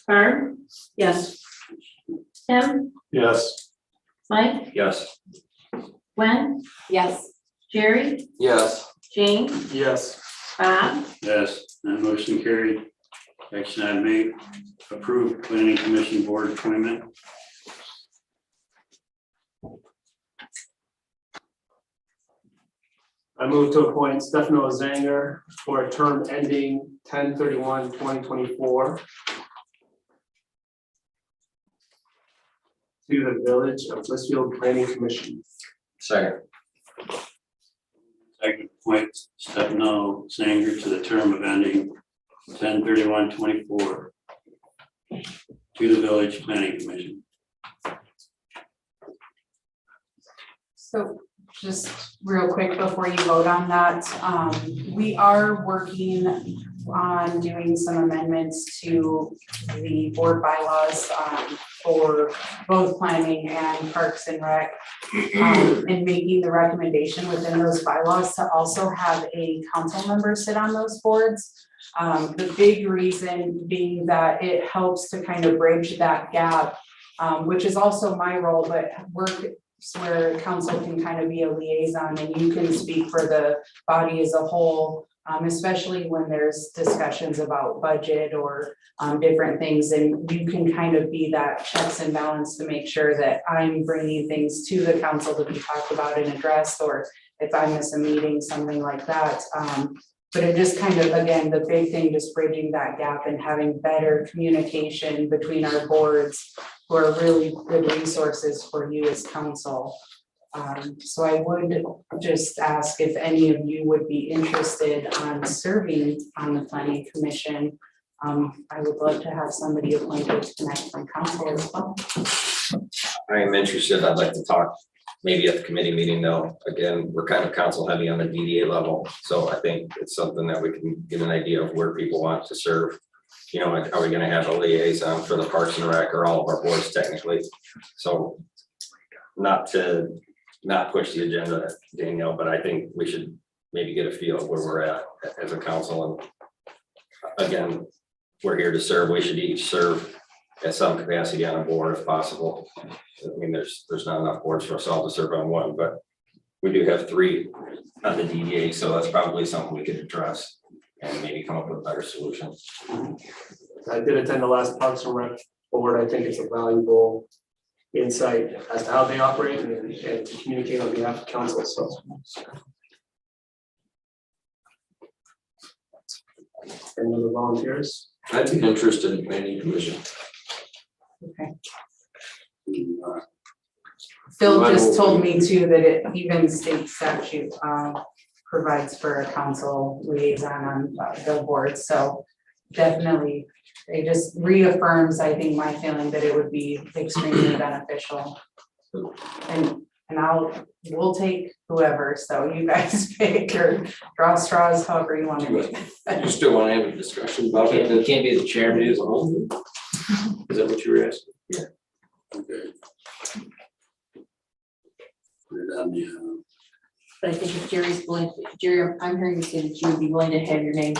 Barb, Yes. Tim, Yes. Mike, Yes. Gwen, Yes. Jerry, Yes. James, Yes. Bob, Yes, that motion carried. Action item 8, approved planning commission board appointment. I move to appoint Stefano Zanger for a term ending 10/31/2024 to the Village of Blissfield Planning Commission. Second. Second, appoint Stefano Sanger to the term of ending 10/31/24 to the village planning commission. So just real quick before you vote on that, we are working on doing some amendments to the board bylaws for both planning and parks and rec, and making the recommendation within those bylaws to also have a council member sit on those boards. The big reason being that it helps to kind of bridge that gap, which is also my role, but work where council can kind of be a liaison and you can speak for the body as a whole especially when there's discussions about budget or different things, and you can kind of be that checks and balance to make sure that I'm bringing things to the council to be talked about and addressed, or if I miss a meeting, something like that. But it just kind of, again, the big thing, just bridging that gap and having better communication between our boards who are really good resources for you as council. So I would just ask if any of you would be interested on serving on the planning commission. I would love to have somebody appointed tonight from council as well. I am interested. I'd like to talk maybe at the committee meeting though. Again, we're kind of council heavy on the DDA level. So I think it's something that we can get an idea of where people want to serve. You know, like, are we gonna have a liaison for the Parks and Rec or all of our boards technically? So not to not push the agenda, Danielle, but I think we should maybe get a feel of where we're at as a council. And again, we're here to serve. We should each serve at some capacity on a board if possible. I mean, there's not enough boards for us all to serve on one, but we do have 3 on the DDA, so that's probably something we could address and maybe come up with a better solution. I did attend the last Parks and Rec board. I think it's a valuable insight as to how they operate and to communicate on behalf of council, so. Any other volunteers? I'd be interested in planning commission. Okay. Phil just told me too that it even state statute provides for a council liaison on the board, so definitely it just reaffirms, I think, my feeling that it would be extremely beneficial. And we'll take whoever, so you guys pick or draw straws, however you want to do it. You still want to have a discussion about it? You can't be the chairman as well. Is that what you were asking? Yeah. Okay. Put it on the, But I think if Jerry's willing, Jerry, I'm hearing you say that you would be willing to have your name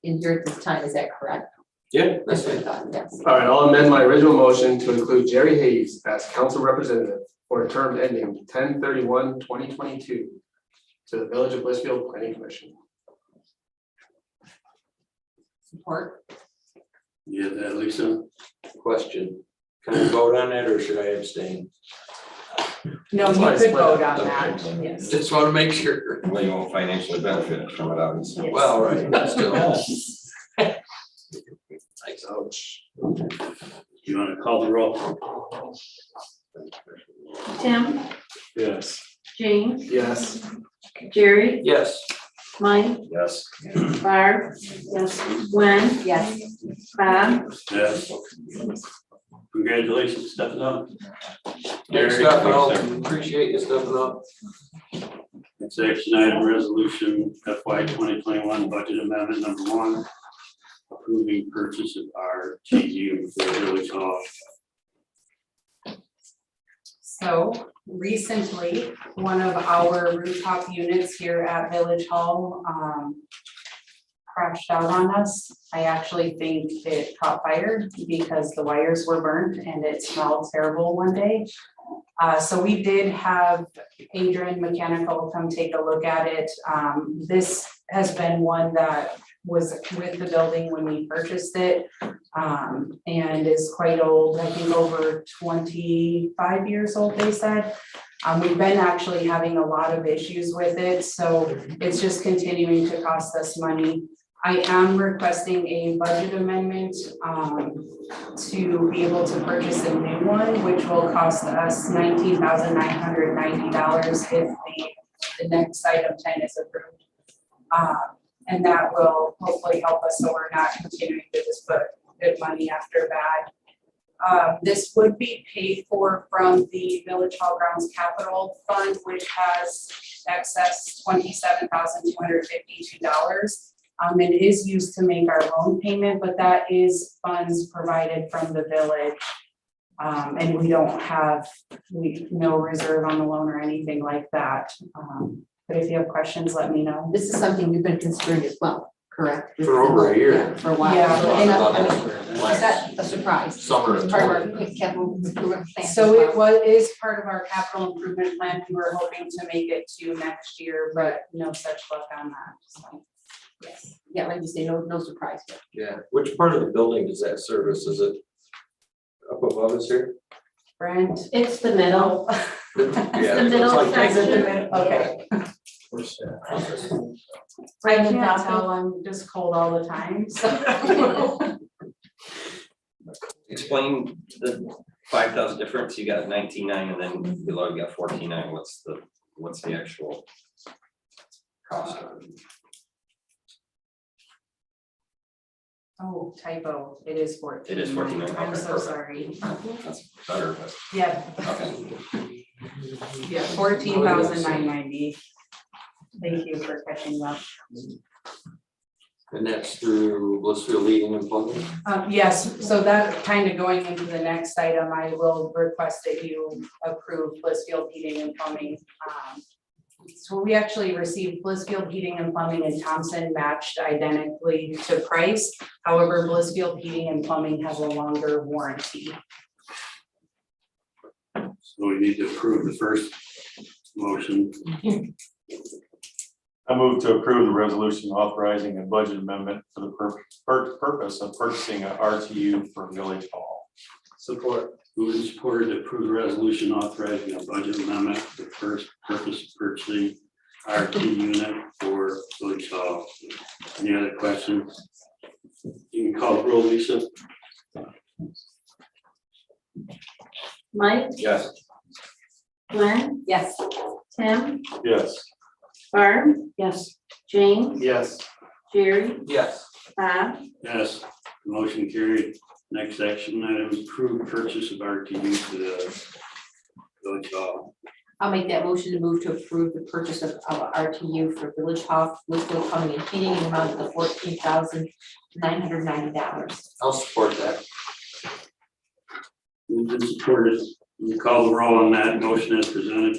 in here at this time, is that correct? Yeah, That's that's what I it. thought, yes. All right, I'll amend my original motion to include Jerry Hayes as council representative for a term ending 10/31/2022 to the Village of Blissfield Planning Commission. Support. you have that, Lisa? Question. Can I vote on that or should I abstain? No, That's you why I could split vote it. on Okay. that, yes. Just want to make sure. Well, you won't financially benefit from it, obviously. Well, right, that's still. Ouch. You want to call the roll? Tim, Yes. James, Yes. Jerry, Yes. Mike, Yes. Barb, yes, Gwen, Yes. Bob, Yes. Congratulations, stepping up. Thanks, stepping up. Appreciate you stepping up. Next action item, resolution FY 2021 budget amendment number 1. Approving purchase of our TGU for Village Hall. So recently, one of our rooftop units here at Village Hall crashed out on us. I actually think it caught fire because the wires were burnt and it smelled terrible one day. So we did have Adrian Mechanical come take a look at it. This has been one that was with the building when we purchased it, and is quite old, I think over 25 years old, they said. We've been actually having a lot of issues with it, so it's just continuing to cost us money. I am requesting a budget amendment to be able to purchase a new one, which will cost us $19,990 if the next item 10 is approved. And that will hopefully help us so we're not continuing to just put good money after bad. This would be paid for from the Village Hall Grounds Capital Fund, which has excess $27,252. It is used to make our loan payment, but that is funds provided from the village. And we don't have, no reserve on the loan or anything like that. But if you have questions, let me know. This is something we've been considering as well, correct? For over a year. Yeah, for a while. Yeah. So, and I mean, was that a surprise? Summer of Part of our capital improvement plan. So it is part of our capital improvement plan. We were hoping to make it to next year, but no such luck on that. So. Yes. Yeah, like you say, no surprise. Yeah, which part of the building does that service? Is it up above us here? Brent? It's the middle. Yeah, the middle it's like- Is it the section. mid- Okay. I can't tell, I'm just cold all the time, so. Explain the 5,000 difference. You got 19.9 and then below you got 14.9. What's the actual cost of it? Oh, typo, it is 14. It is 14.9, I'm okay, so perfect. sorry. That's better, but Yeah, okay. yeah, 14,990. Thank you for catching up. And that's through Blissfield Heating and Plumbing? Yes, so that kind of going into the next item, I will request that you approve Blissfield Heating and Plumbing. So we actually received Blissfield Heating and Plumbing and Thompson matched identically to price. However, Blissfield Heating and Plumbing has a longer warranty. So we need to approve the first motion. I move to approve the resolution authorizing a budget amendment for the purpose of purchasing an RTU for Village Hall. Support. Moved and supported to approve the resolution authorizing a budget amendment for the first purpose of purchasing RT unit for Village Hall. Any other questions? You can call the roll, Lisa. Mike, Yes. Glenn, Yes. Tim, Yes. Barb, Yes. James, Yes. Jerry, Yes. Bob, Yes, motion carried. Next action item, approved purchase of RTU for the Village Hall. I'll make that motion to move to approve the purchase of RTU for Village Hall, Blissfield Plumbing and Heating in the amount of $14,990. I'll support that. Moved and supported. You call the roll on that motion as presented.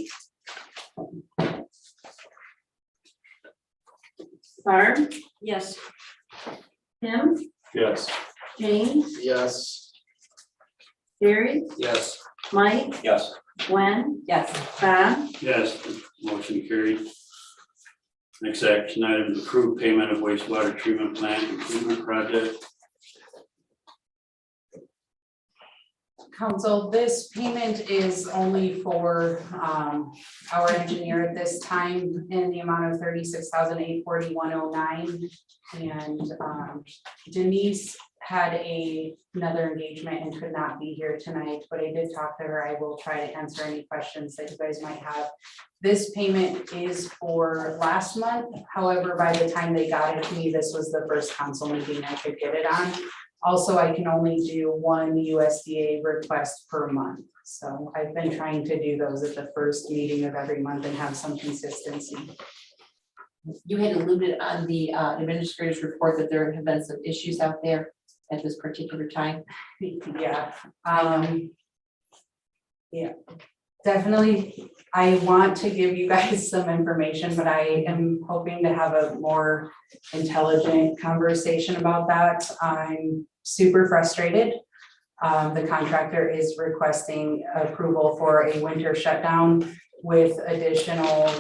Barb, Yes. Tim, Yes. James, Yes. Jerry, Yes. Mike, Yes. Gwen, Yes. Bob, Yes, motion carried. Next action item is approved payment of wastewater treatment plant improvement project. Council, this payment is only for our engineer at this time in the amount of $36,841.09. And Denise had another engagement and could not be here tonight, but I did talk to her. I will try to answer any questions that you guys might have. This payment is for last month. However, by the time they got it to me, this was the first council meeting I could get it on. Also, I can only do one USDA request per month. So I've been trying to do those at the first meeting of every month and have some consistency. You had alluded on the administrator's report that there have been some issues out there at this particular time. Yeah. Yeah, definitely. I want to give you guys some information, but I am hoping to have a more intelligent conversation about that. I'm super frustrated. The contractor is requesting approval for a winter shutdown with additional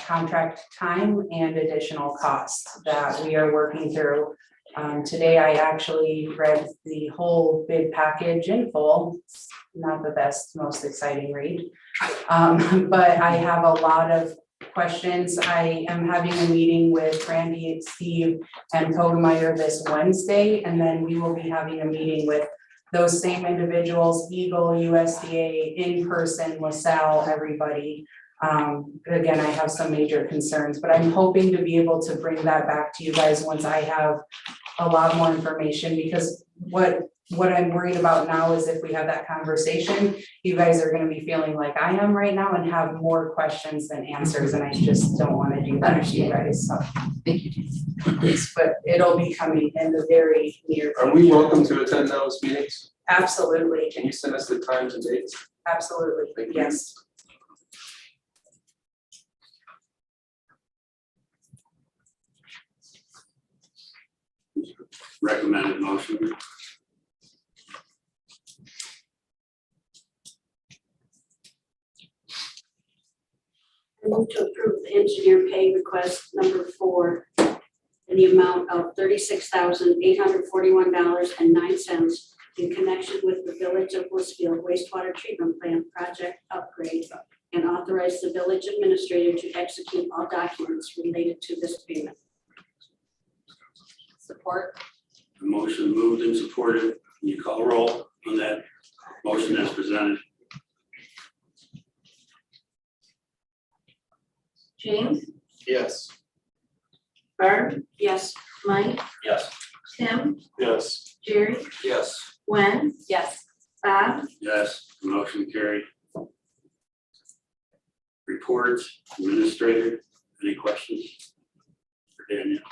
contract time and additional costs that we are working through. Today, I actually read the whole bid package in full. Not the best, most exciting read. But I have a lot of questions. I am having a meeting with Randy, Steve, and Kogemeyer this Wednesday, and then we will be having a meeting with those same individuals, Eagle, USDA, in person, LaSalle, everybody. Again, I have some major concerns, but I'm hoping to be able to bring that back to you guys once I have a lot more information, because what I'm worried about now is if we have that conversation, you guys are gonna be feeling like I am right now and have more questions than answers, and I just don't wanna do that to you guys, so. Thank you. But it'll be coming in the very near. Are we welcome to attend those meetings? Absolutely, Can you send us the times and dates? absolutely, Thank you. yes. Recommended motion. I move to approve the engineer pay request number 4 in the amount of $36,841.09 in connection with the Village of Blissfield wastewater treatment plant project upgrade, and authorize the village administrator to execute all documents related to this payment. Support. The motion moved and supported. Can you call roll on that motion as presented? James, Yes. Barb, Yes. Mike, Yes. Tim, Yes. Jerry, Yes. Gwen, Yes. Bob, Yes, motion carried. Reports, administrator, any questions for Daniel?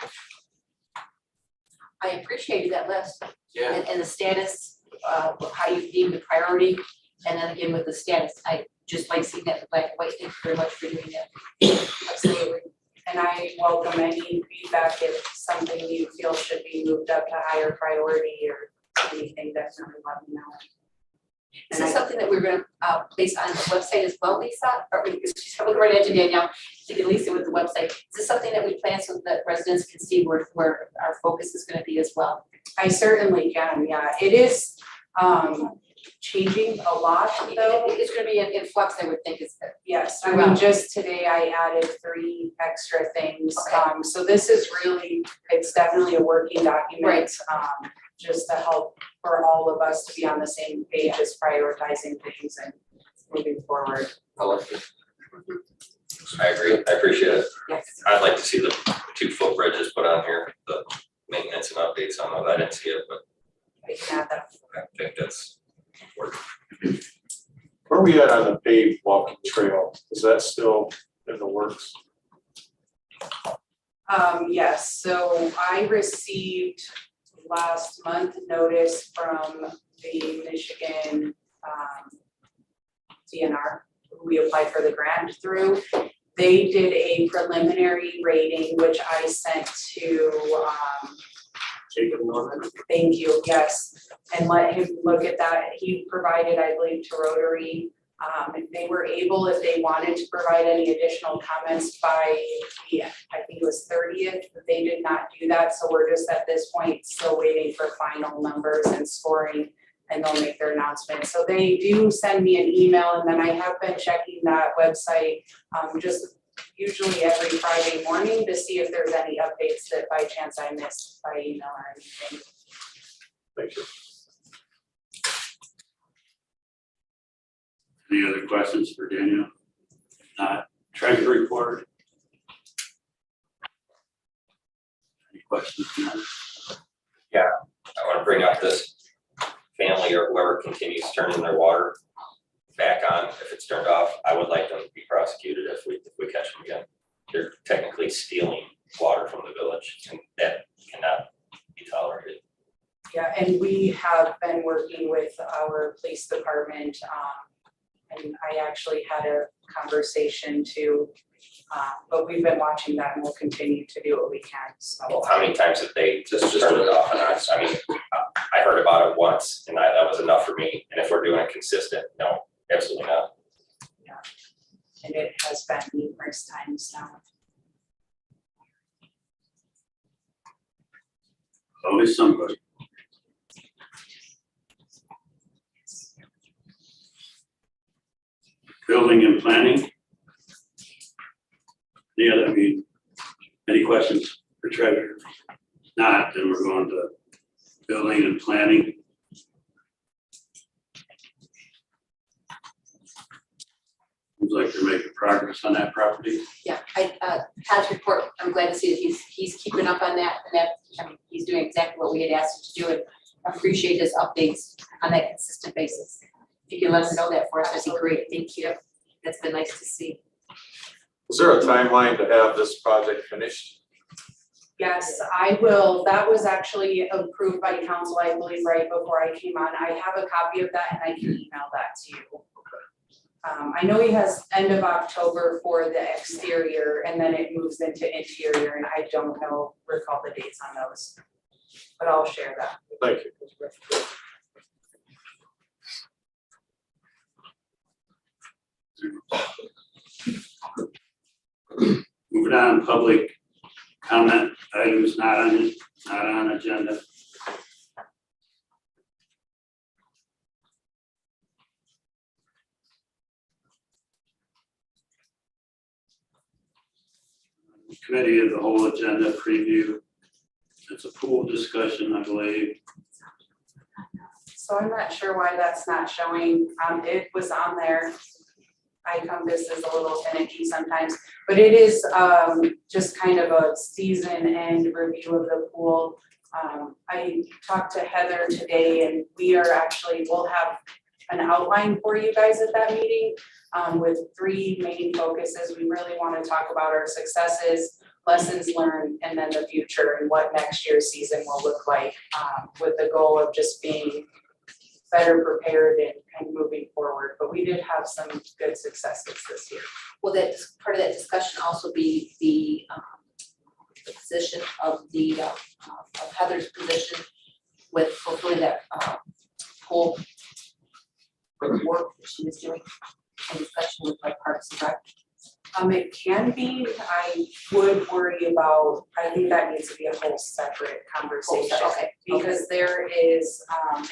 I appreciated that list Yeah. and the status, how you deem the priority. And then again with the status, I just like seeing that in black and white. Thank you very much for doing that. Absolutely. And I welcome any feedback if something you feel should be moved up to higher priority or anything, definitely let me know. Is this something that we're gonna place on the website as well, Lisa? Or we just have a look right into Danielle, to get Lisa with the website. Is this something that we plan so that residents can see where our focus is gonna be as well? I certainly can, yeah. It is changing a lot though. It's gonna be in flux, I would think, is that. Yes, I mean, just today I added 3 extra things. Okay. So this is really, it's definitely a working document. Just to help for all of us to be on the same page as prioritizing things and moving forward. I like it. I agree, I appreciate it. Yes. I'd like to see the 2 footbridges put on here, the maintenance and updates on those. I didn't see it, but I can add that. I think that's important. Where are we at on the paved walking trail? Is that still in the works? Yes, so I received last month notice from the Michigan DNR, who we applied for the grant through. They did a preliminary rating, which I sent to Jacob Norman. thank you, yes, and let him look at that. He provided, I believe, to Rotary. If they were able, if they wanted to provide any additional comments by the, I think it was 30th, but they did not do that. So we're just at this point still waiting for final numbers and scoring, and they'll make their announcement. So they do send me an email, and then I have been checking that website just usually every Friday morning to see if there's any updates that by chance I missed by email or anything. Thank you. Any other questions for Daniel? Not treasury report? Any questions? I want to bring up this family or whoever continues turning their water back on. If it's turned off, I would like them to be prosecuted if we catch them again. They're technically stealing water from the village, and that cannot be tolerated. Yeah, and we have been working with our police department, and I actually had a conversation too. But we've been watching that, and we'll continue to do what we can, so. Well, how many times have they just turned it off and on? I mean, I heard about it once and that was enough for me. And if we're doing it consistent, no, absolutely not. And it has been numerous times now. Always somebody. Building and planning? Any questions for treasurer? Not, then we're going to building and planning. Seems like they're making progress on that property. Yeah, Todd's report, I'm glad to see that he's keeping up on that, and that, I mean, he's doing exactly what we had asked him to do, and appreciate his updates on that consistent basis. If you can let us know that for us, that'd be great, thank you. That's been nice to see. Is there a timeline to have this project finished? Yes, I will. That was actually approved by council, I believe, right before I came on. I have a copy of that and I can email that to you. I know he has end of October for the exterior and then it moves into interior, and I don't recall the dates on those. But I'll share that. Thank you. Moving on, public comment items not on agenda. Committee of the whole agenda preview. It's a pool discussion, I believe. So I'm not sure why that's not showing. It was on there. iCompass is a little finicky sometimes, but it is just kind of a season end review of the pool. I talked to Heather today and we'll have an outline for you guys at that meeting with 3 main focuses. We really want to talk about our successes, lessons learned, and then the future and what next year's season will look like with the goal of just being better prepared and moving forward. But we did have some good successes this year. Will that, part of that discussion also be the position of of Heather's position with hopefully that whole work that she was doing in discussion with like Parks and Rec? It can be. I would worry about, I think that needs to be a whole separate conversation. Okay. Because there is,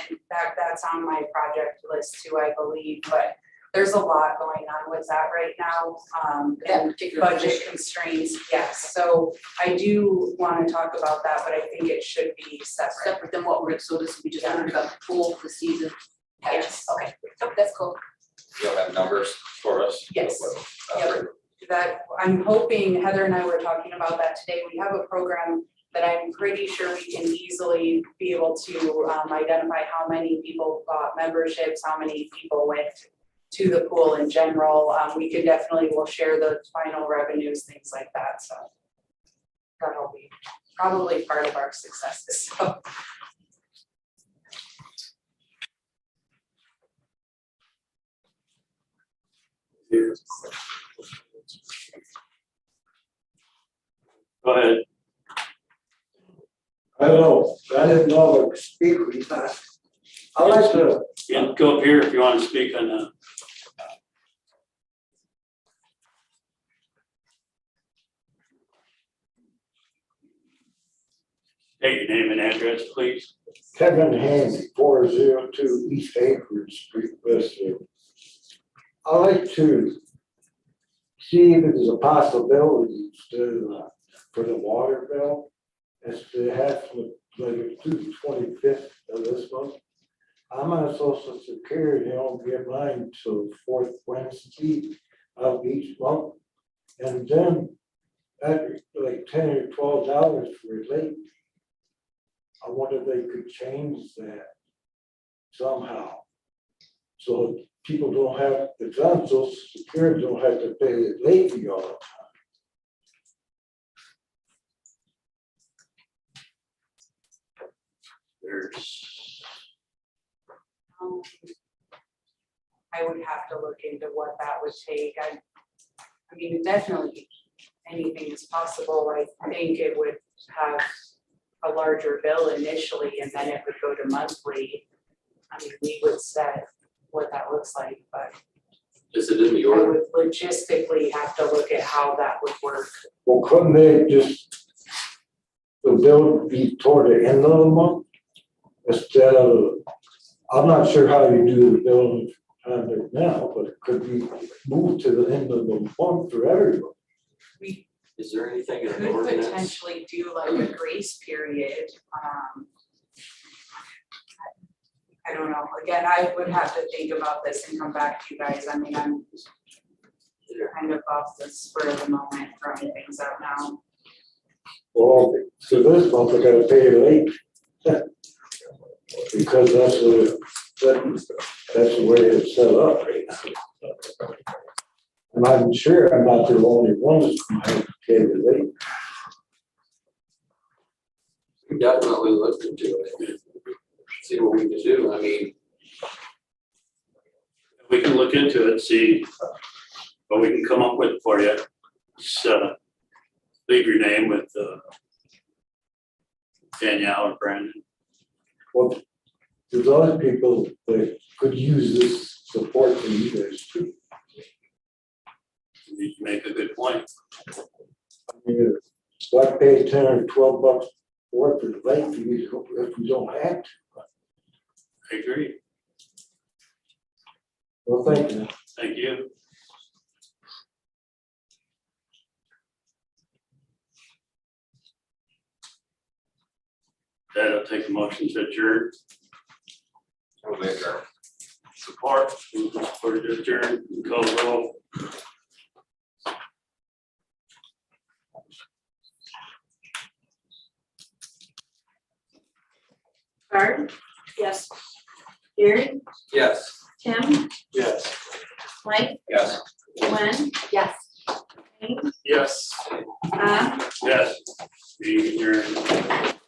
in fact, that's on my project list too, I believe, but there's a lot going on with that right now. That And particular budget position. constraints, yes. So I do want to talk about that, but I think it should be separate. Separate than what we're, so this will be just learning about the pool for the season. Yes. Okay, oh, that's cool. You'll have numbers for us? Yes. Yep. That I'm hoping, Heather and I were talking about that today. We have a program that I'm pretty sure we can easily be able to identify how many people bought memberships, how many people went to the pool in general. We could definitely, we'll share the final revenues, things like that, so that'll be probably part of our successes, so. Go ahead. I don't know, I didn't know the speaker. I like to, You can go up here if you want to speak on that. State your name and address, please. Kevin Handy, 402 East Acres Street, Blissfield. I like to see if there's a possibility to, for the water bill, is to have like to the 25th of this month. I'm on Social Security, I don't get mine till 4th Wednesday of each month. And then at like $10 or $12 for late. I wonder if they could change that somehow. So people don't have, the on Social Security don't have to pay it late fee all the time. There's, I would have to look into what that would take. I mean, definitely anything is possible. I think it would have a larger bill initially and then it would go to monthly. I mean, we would set what that looks like, but Is it in the I order? would logistically have to look at how that would work. Well, couldn't they just, the bill be toward the end of the month? Instead of, I'm not sure how you do the billing on it now, but it could be moved to the end of the month for everyone. We Is there anything in could the ordinance? potentially do like a grace period. I don't know. Again, I would have to think about this and come back to you guys. I mean, I'm kind of off the spur of the moment throwing things out now. Well, so this month I gotta pay it late. Because that's the way it's set up right now. And I'm sure I'm not the only one that's gonna have to pay it late. We definitely looked into it. See what we can do. I mean, we can look into it, see what we can come up with for you. Just, leave your name with Danielle or Brandon. Well, there's other people that could use this support from you guys too. You make a good point. I mean, Why pay 10 or 12 bucks more for the late fees if we don't have to? I agree. Well, thank you. Thank you. That'll take a motion to adjourn. I'll make our- Support for adjourn, call roll. Barb, Yes. Gary, Yes. Tim, Yes. Mike, Yes. Gwen, Yes. James, Yes. Bob. Yes. Being adjourned.